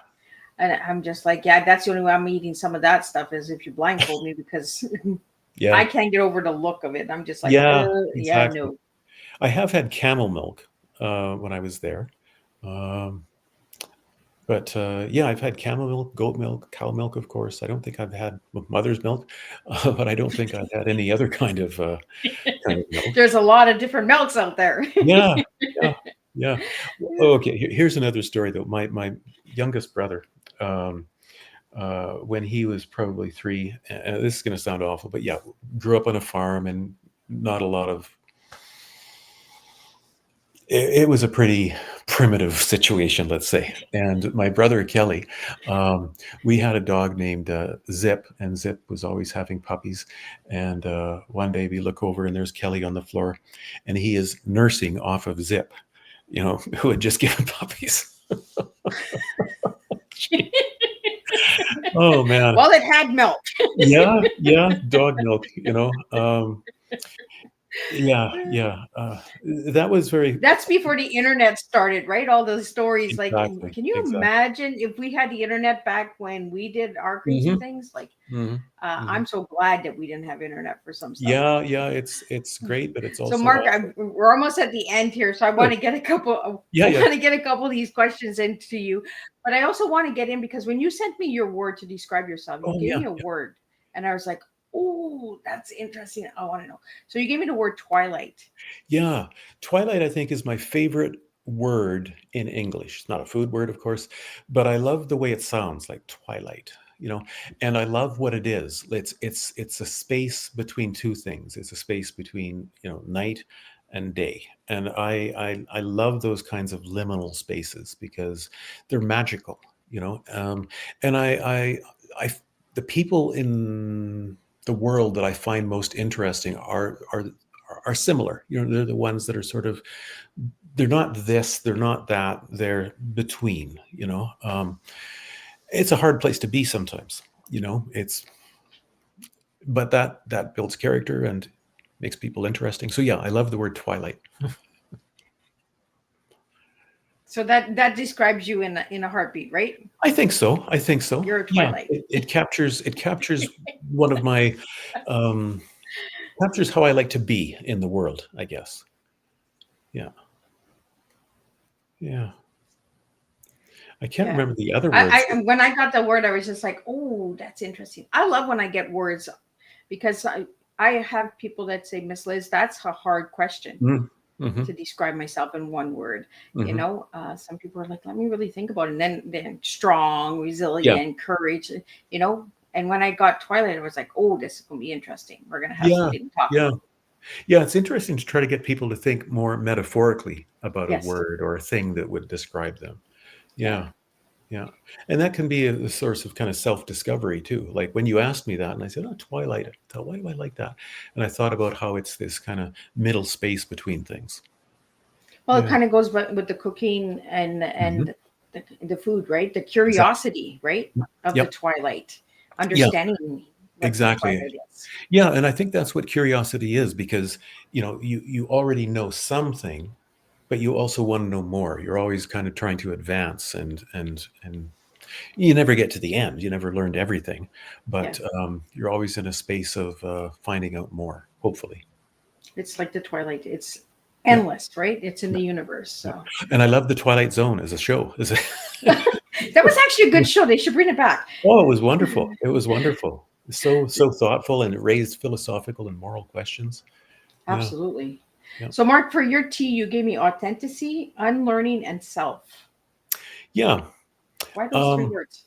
and I'm just like, yeah, that's the only way I'm eating some of that stuff is if you blindfold me because I yeah, can't get over the look of it. I'm just like, yeah, yeah, exactly. no. I have had camel milk when I was there, um, but yeah, I've had camel milk, goat milk, cow milk, of course. I don't think I've had mother's milk, but I don't think I've had any other kind of milk. There's a lot of different milks out there. Yeah, yeah, yeah. Oh, okay, here's another story though. My youngest brother, um, when he was probably 3, this is going to sound awful, but yeah, grew up on a farm and not a lot of. It was a pretty primitive situation, let's say. And my brother Kelly, we had a dog named Zip, and Zip was always having puppies. And one day we look over, and there's Kelly on the floor, and he is nursing off of Zip, who had just given puppies. Oh man, Well, it had milk. yeah, yeah, dog milk. Yeah, yeah. That was very That's before the internet started, right? All those stories. Like, exactly, can you exactly. imagine if we had the internet back when we did our crazy Hmm. things? Like, Hmm. Hmm. I'm so glad that we didn't have internet for some stuff. Yeah, yeah. It's great, but it's So, also Mark, awful. we're almost at the end here, so I want Sure. to get a couple. Yeah, I yeah. want to get a couple of these questions into you, but I also want to get in because when you sent me your word to describe yourself, you Oh, gave yeah, me a yeah. word, and I was like, "Oh, that's interesting. I want to know." So you gave me the word twilight. Yeah. Twilight, I think, is my favorite word in English. It's not a food word, of course, but I love the way it sounds, like twilight, and I love what it is. It's a space between two things. It's a space between, night and day. And I love those kinds of liminal spaces because they're magical, and I the people in the world that I find most interesting are similar. They're the ones that are sort of they're not this, they're not that, they're between. It's a hard place to be sometimes. It's but that builds character and makes people interesting. So yeah, I love the word twilight. So that describes you in a heartbeat, right? I think so. I think so. You're a Yeah, twilight. it captures one of my um, captures how I like to be in the world. I guess. Yeah, yeah. I can't Yeah. remember the other words. I when I got the word, I was just like, oh, that's interesting. I love when I get words because I have people that say, Miss Liz, that's a hard question Mm-hmm. to describe myself in one word. Hmm. Some people are like, let me really think about it. And then strong, Yeah, resilient, courage, And when I got Twilight, I was like, oh, this is going to be interesting. We're going to have yeah, something to talk yeah. about. Yeah, it's interesting to try to get people to think more metaphorically about a Yes. word or a thing that would describe them. Yeah. Yeah, yeah. And that can be a source of kind of self-discovery too. Like when you asked me that and I said, "Oh, Twilight." I thought, why do I like that? And I thought about how it's this kind of middle space between things. Well, it Yeah. kind of goes with the cooking and Hmm. the food, right? The Exactly. curiosity, right, of the Yep. twilight, Yeah, understanding what the exactly. twilight is. Yeah, and I think that's what curiosity is because, you already know something, but you also want to know more. You're always kind of trying to advance and you never get to the end. You never learned everything, Yeah, but you're always in a space of finding out more, hopefully. it's like the twilight. It's Yeah, endless, right? It's in yeah, the universe. yeah. So And I love the Twilight Zone as a show. that was actually a good show. They should bring it back. Oh, it was wonderful. It was wonderful. So thoughtful, and it raised philosophical and moral questions. Yeah. Absolutely. Yeah. So, Mark, for your T, you gave me authenticity, unlearning, and self. Yeah. Why those three Um, words?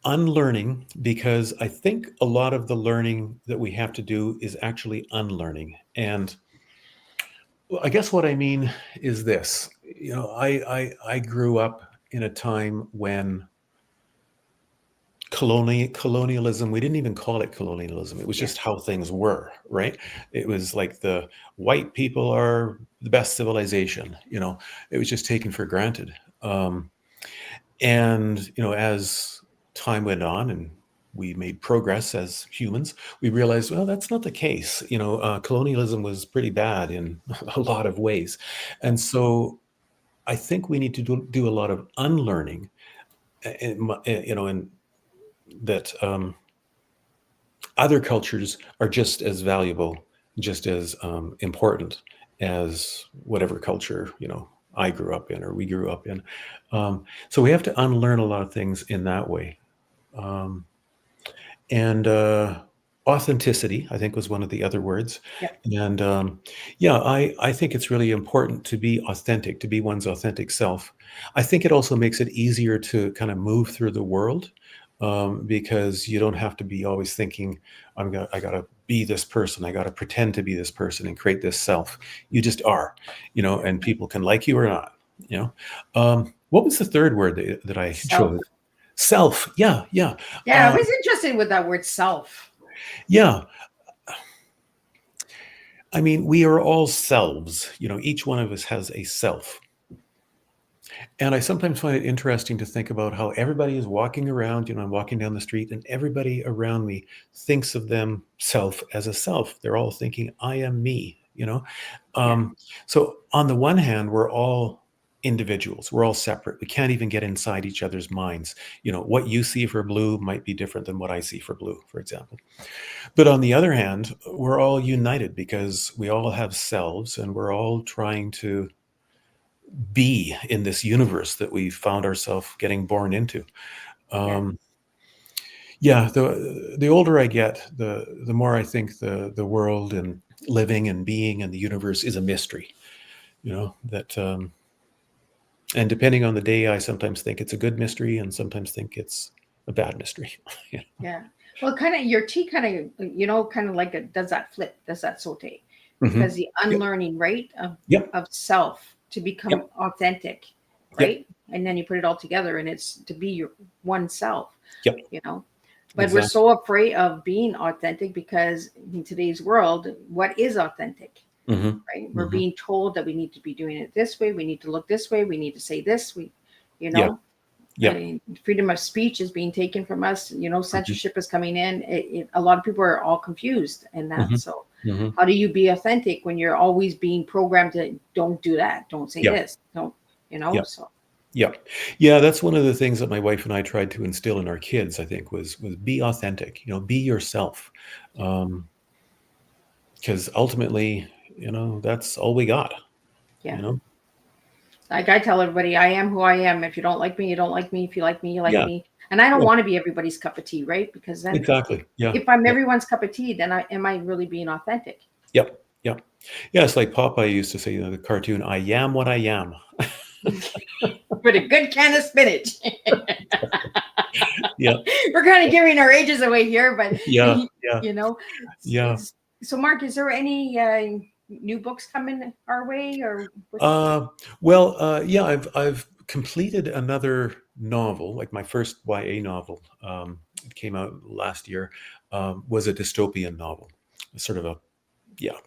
Unlearning, because I think a lot of the learning that we have to do is actually unlearning. And well, I guess what I mean is this. I grew up in a time when colonialism, we didn't even call it colonialism. It was Yeah. just how things were, right? It was like the white people are the best civilization, it was just taken for granted. And, as time went on and we made progress as humans, we realized, well, that's not the case. Colonialism was pretty bad in a lot of ways. And so I think we need to do a lot of unlearning, and that other cultures are just as valuable, just as important as whatever culture, I grew up in or we grew up in. So we have to unlearn a lot of things in that way. Um, and authenticity, I think, was one of the other words. Yeah. And yeah, I think it's really important to be authentic, to be one's authentic self. I think it also makes it easier to kind of move through the world, because you don't have to be always thinking, I gotta be this person, I gotta pretend to be this person and create this self. You just are, and people can like you or not. What was the third word that I chose? Self. Self. Yeah, yeah. Yeah, I was interested with that word self. Yeah, I mean, we are all selves. Each one of us has a self. And I sometimes find it interesting to think about how everybody is walking around. I'm walking down the street and everybody around me thinks of themselves as a self. They're all thinking, I am me, Yeah. So on the one hand, we're all individuals. We're all separate. We can't even get inside each other's minds. What you see for blue might be different than what I see for blue, for example. But on the other hand, we're all united because we all have selves and we're all trying to be in this universe that we found ourselves getting born into. Yeah. Um, yeah, the older I get, the more I think the world and living and being and the universe is a mystery. That and depending on the day, I sometimes think it's a good mystery and sometimes think it's a bad mystery. Yeah. Well, kind of your T kind of, kind of like does that flip, does that saute? Hmm. Because the Yep. unlearning, right, of Yep. self to become Yep. authentic, Yep. right? And then you put it all together and it's to be your one self, Yep. you know. But we're Exactly. so afraid of being authentic because in today's world, what is authentic? Hmm. Right? We're Hmm. being told that we need to be doing it this way, we need to look this way, we need to say this, you Yeah. know, I Yeah. mean, freedom of speech is being taken from us. Hmm. Censorship is coming in. A lot of people are all confused in that. Hmm. So, Hmm. how do you be authentic when you're always being programmed to don't do that, don't say Yeah. this, don't, Yeah. So Yeah. Yeah, that's one of the things that my wife and I tried to instill in our kids, I think, was be authentic, be yourself. Um, because ultimately, that's all we got, you yeah, know? like I tell everybody, I am who I am. If you don't like me, you don't like me. If you like me, you like Yeah. me. And I don't Yeah. want to be everybody's cup of tea, right? Because then Exactly. Yeah. if I'm Yeah. everyone's cup of tea, then am I really being authentic? Yep. Yep. Yeah. It's like Popeye used to say, the cartoon, I am what I am. With a good can of spinach. Yeah. We're kind of giving our ages away here, but Yeah. Yeah. you know. Yeah. So, Mark, is there any new books coming our way, or what's? Uh, well, yeah, I've completed another novel, like my first YA novel. It came out last year. Was a dystopian novel, sort of a yeah,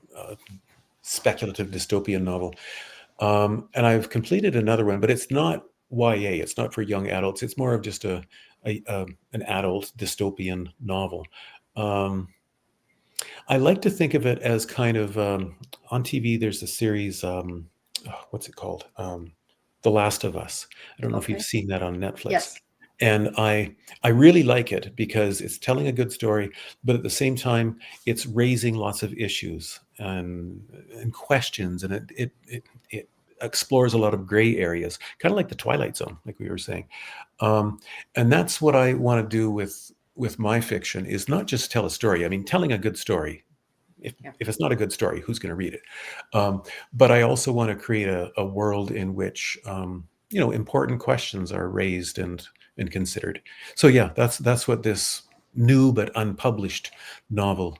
speculative dystopian novel. And I've completed another one, but it's not YA. It's not for young adults. It's more of just an adult dystopian novel. Um, I like to think of it as kind of on TV. There's a series. What's it called? The Last of Us. I don't know if you've Okay. seen that on Netflix. Yes. And I really like it because it's telling a good story, but at the same time, it's raising lots of issues and questions, and it explores a lot of gray areas, kind of like the Twilight Zone, like we were saying. Um, and that's what I want to do with my fiction, is not just tell a story. I mean, telling a good story, Yeah. if it's not a good story, who's going to read it? But I also want to create a world in which important questions are raised and considered. So yeah, that's what this new but unpublished novel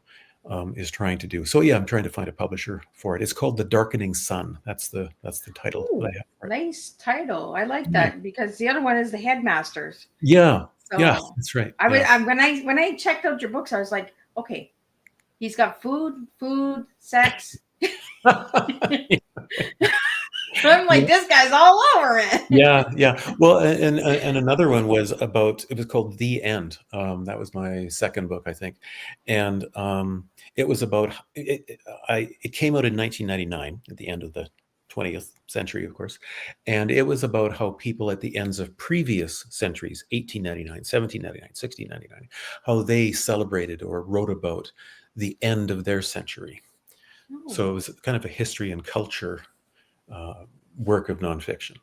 is trying to do. So yeah, I'm trying to find a publisher for it. It's called The Darkening Sun. That's the title that I Oh, have for it. nice title. I like Yeah, that because the other one is the Headmasters. yeah, yeah. So That's right. I was Yeah. when I checked out your books, I was like, okay, he's got food, sex. I'm like, Yeah. this guy's all over it. Yeah, yeah. Well, and another one was about. It was called The End. That was my second book, I think, and it was about. It came out in 1999 at the end of the 20th century, of course, and it was about how people at the ends of previous centuries, 1899, 1799, 1699, how they celebrated or wrote about the end of their century. Oh. So it was kind of a history and culture work of nonfiction.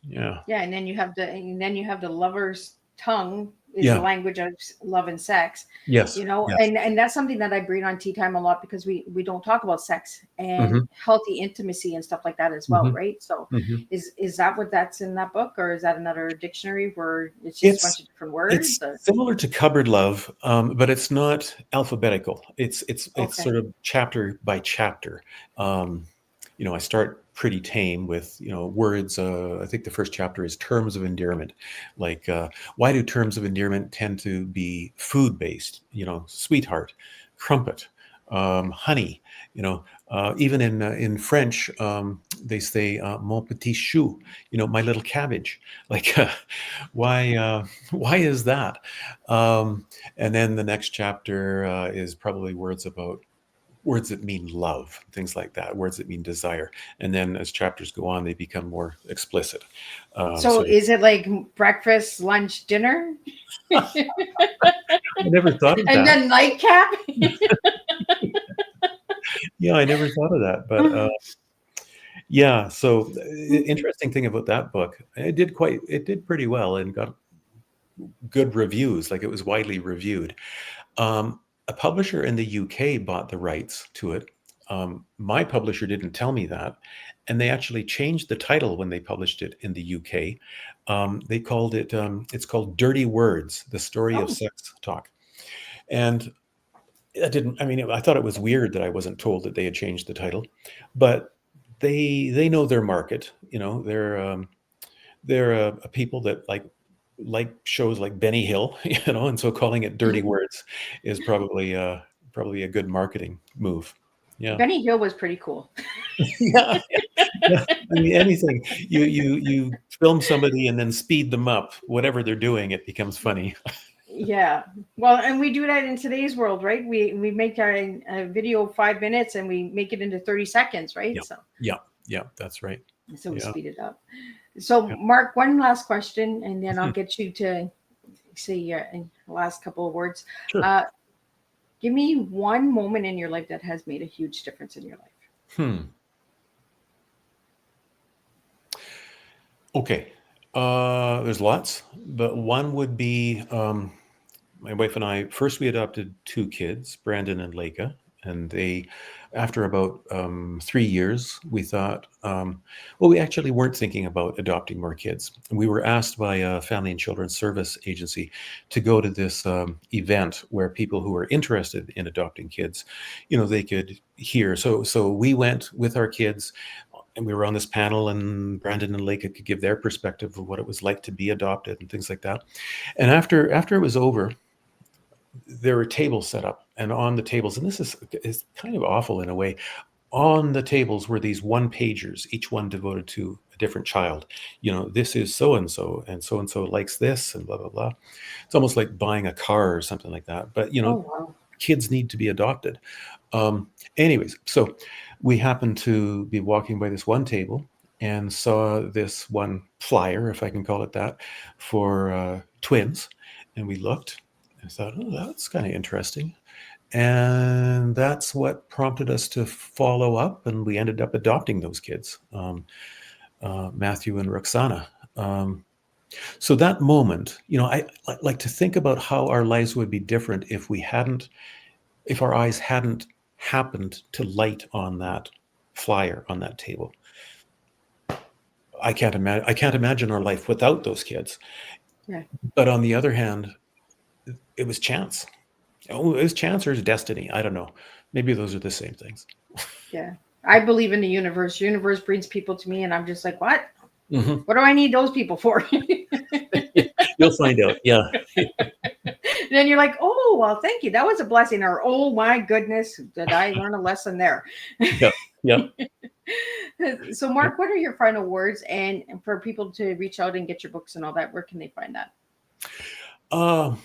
Yeah. Yeah, and then you have the lover's tongue is the Yeah. language of love and sex, Yes. Yes. and that's something that I bring on Tea Time a lot because we don't talk about sex and Hmm. healthy intimacy and stuff like that as well, Hmm. right? So Hmm. is that what that's in that book, or is that another dictionary where it's just a bunch It's of different it's words? Or? similar to Cupboard Love, but it's not alphabetical. It's Okay. sort of chapter by chapter. Um, I start pretty tame with words. I think the first chapter is terms of endearment, like why do terms of endearment tend to be food based? Sweetheart, crumpet, honey. Even in French, they say mon petit chou. My little cabbage. Like, why is that? And then the next chapter is probably words that mean love, things like that, words that mean desire. And then as chapters go on, they become more explicit. So So is it like breakfast, lunch, dinner, I never thought of and that. then nightcap? Yeah, I never thought of that. But yeah, so the interesting thing about that book, it did pretty well and got good reviews. Like, it was widely reviewed. A publisher in the UK bought the rights to it. My publisher didn't tell me that, and they actually changed the title when they published it in the UK. They called it, it's called Dirty Words: The Story of Oh, Sex Talk. And I didn't, I mean, I thought it was weird that I wasn't told that they had changed the title, but they know their market. They're a people that like shows like Benny Hill, and so calling it Dirty Words is probably a good marketing move. Yeah. Benny Hill was pretty cool. Yeah, yeah. I mean, anything you film somebody and then speed them up, whatever they're doing, it becomes funny. Yeah. Well, and we do that in today's world, right? We make a video 5 minutes and we make it into 30 seconds, right? Yeah, yeah, yeah. That's right. So we Yeah, speed it up. So yeah. Mark, one last question, and then I'll Mhm. get you to say your last couple of words. Sure. Uh, Give me one moment in your life that has made a huge difference in your life. Hmm. Okay. There's lots, but one would be my wife and I. First, we adopted two kids, Brandon and Leica, and after about 3 years, we thought, well, we actually weren't thinking about adopting more kids. We were asked by a Family and Children's Service agency to go to this event where people who were interested in adopting kids, they could hear. So we went with our kids, and we were on this panel, and Brandon and Leica could give their perspective of what it was like to be adopted and things like that. And after it was over, there were tables set up, and on the tables, and this is kind of awful in a way, on the tables were these one pagers, each one devoted to a different child. This is so and so likes this, and blah blah blah. It's almost like buying a car or something like that. But Oh wow. kids need to be adopted. Anyways, so we happened to be walking by this one table and saw this one flyer, if I can call it that, for twins. And we looked and thought, oh, that's kind of interesting. And that's what prompted us to follow up. And we ended up adopting those kids, Matthew and Roxana. So that moment, I like to think about how our lives would be different if our eyes hadn't happened to light on that flyer on that table. I can't imagine our life without those kids. Yeah. But on the other hand, it was chance. Oh, it was chance or it was destiny. I don't know. Maybe those are the same things. Yeah. I believe in the universe. Universe brings people to me, and I'm just like, what? Hmm. What do I need those people for? You'll find out. Yeah. Then you're like, oh, well, thank you. That was a blessing. Or, oh my goodness, did I learn a lesson there? Yeah. Yeah. So, Mark, what are your final words? And for people to reach out and get your books and all that, where can they find that? Uh,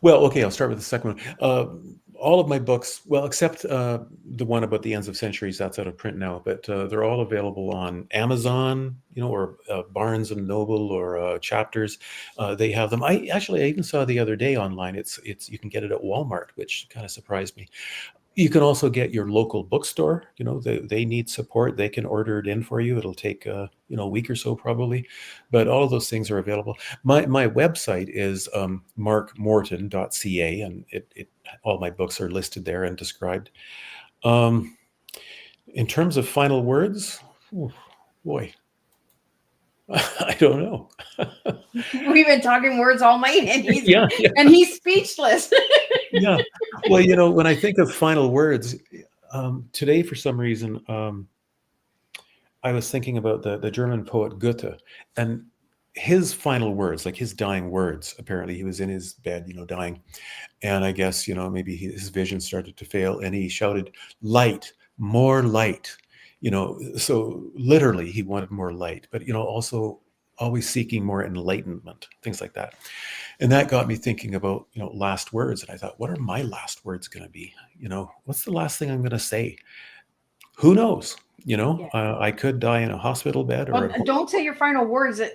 well, okay, I'll start with the second one. All of my books, well, except the one about the ends of centuries, that's out of print now, but they're all available on Amazon, or Barnes and Noble or Chapters. They have them. I even saw the other day online. It's you can get it at Walmart, which kind of surprised me. You can also get your local bookstore. They need support. They can order it in for you. It'll take a week or so probably, but all of those things are available. My website is markmorton.ca, and it all my books are listed there and described. Um, in terms of final words, boy, I don't know. We've been talking words all night, and Yeah, yeah, he's speechless. yeah. Well, when I think of final words, today for some reason, I was thinking about the German poet Goethe and his final words, like his dying words. Apparently, he was in his bed, dying, and I guess maybe his vision started to fail, and he shouted, "Light, more light." So literally, he wanted more light, but also always seeking more enlightenment, things like that. And that got me thinking about last words, and I thought, what are my last words going to be? What's the last thing I'm going to say? Who knows? Yeah. I could die in a hospital bed or Well, don't say your final words. and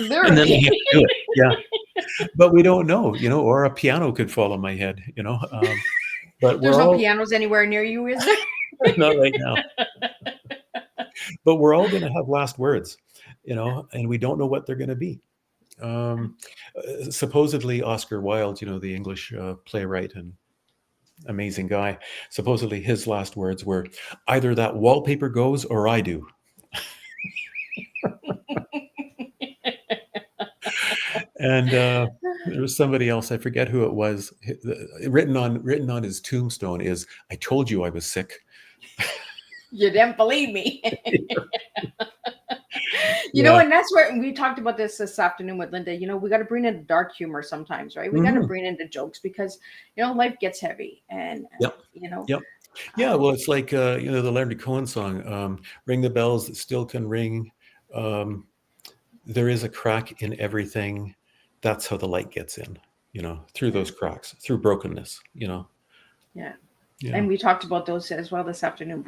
then I have to do it. Yeah, but we don't know, or a piano could fall on my head, but There's we're no all pianos anywhere near you, is there? not right now. But we're all going to have last words, and we don't know what they're going to be. Supposedly, Oscar Wilde, the English playwright and amazing guy, supposedly his last words were, "Either that wallpaper goes or I do." And there was somebody else, I forget who it was, written on his tombstone is, "I told you I was sick." You didn't believe me. Yeah. And that's where we talked about this afternoon with Linda. We got to bring in dark humor sometimes, right? We got to Mhm. bring in the jokes because life gets heavy, and Yep. Yep. Yeah, well, it's like the Leonard Cohen song, "Ring the bells that still can ring." Um, there is a crack in everything. That's how the light gets in, through those cracks, through brokenness, yeah. Yeah. And we talked about those as well this afternoon.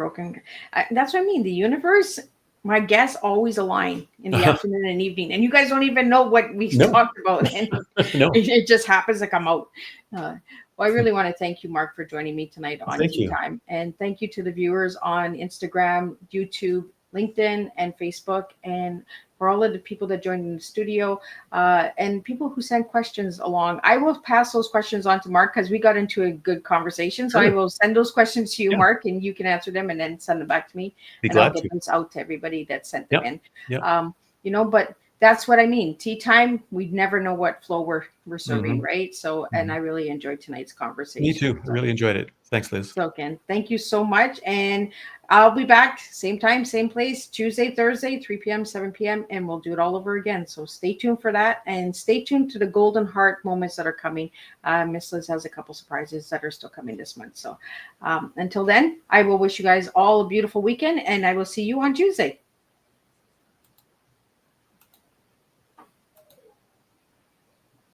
That's what I mean. The universe, my guests always align in the afternoon and evening, and you guys don't even know what we No. talked about, and No. it just happens to come out. Well, I really want to thank you, Mark, for joining me tonight on Thank Tea you. Time, and thank you to the viewers on Instagram, YouTube, LinkedIn, and Facebook, and for all of the people that joined in the studio, and people who sent questions along. I will pass those questions on to Mark because we got into a good conversation. So I Sure. will send those questions to you, Yeah. Mark, and you can answer them and then send them back to me. Be And I'll glad get to. them out to everybody that sent them in. Yeah. But that's what I mean. Tea time, we never know what flow we're serving, Mhm. right? So, and I really enjoyed tonight's conversation. Me too. I really enjoyed it. Thanks, Liz. So again, thank you so much. And I'll be back same time, same place, Tuesday, Thursday, 3 p.m., 7 p.m., and we'll do it all over again. So stay tuned for that, and stay tuned to the golden heart moments that are coming. Miss Liz has a couple surprises that are still coming this month. So until then, I will wish you guys all a beautiful weekend, and I will see you on Tuesday.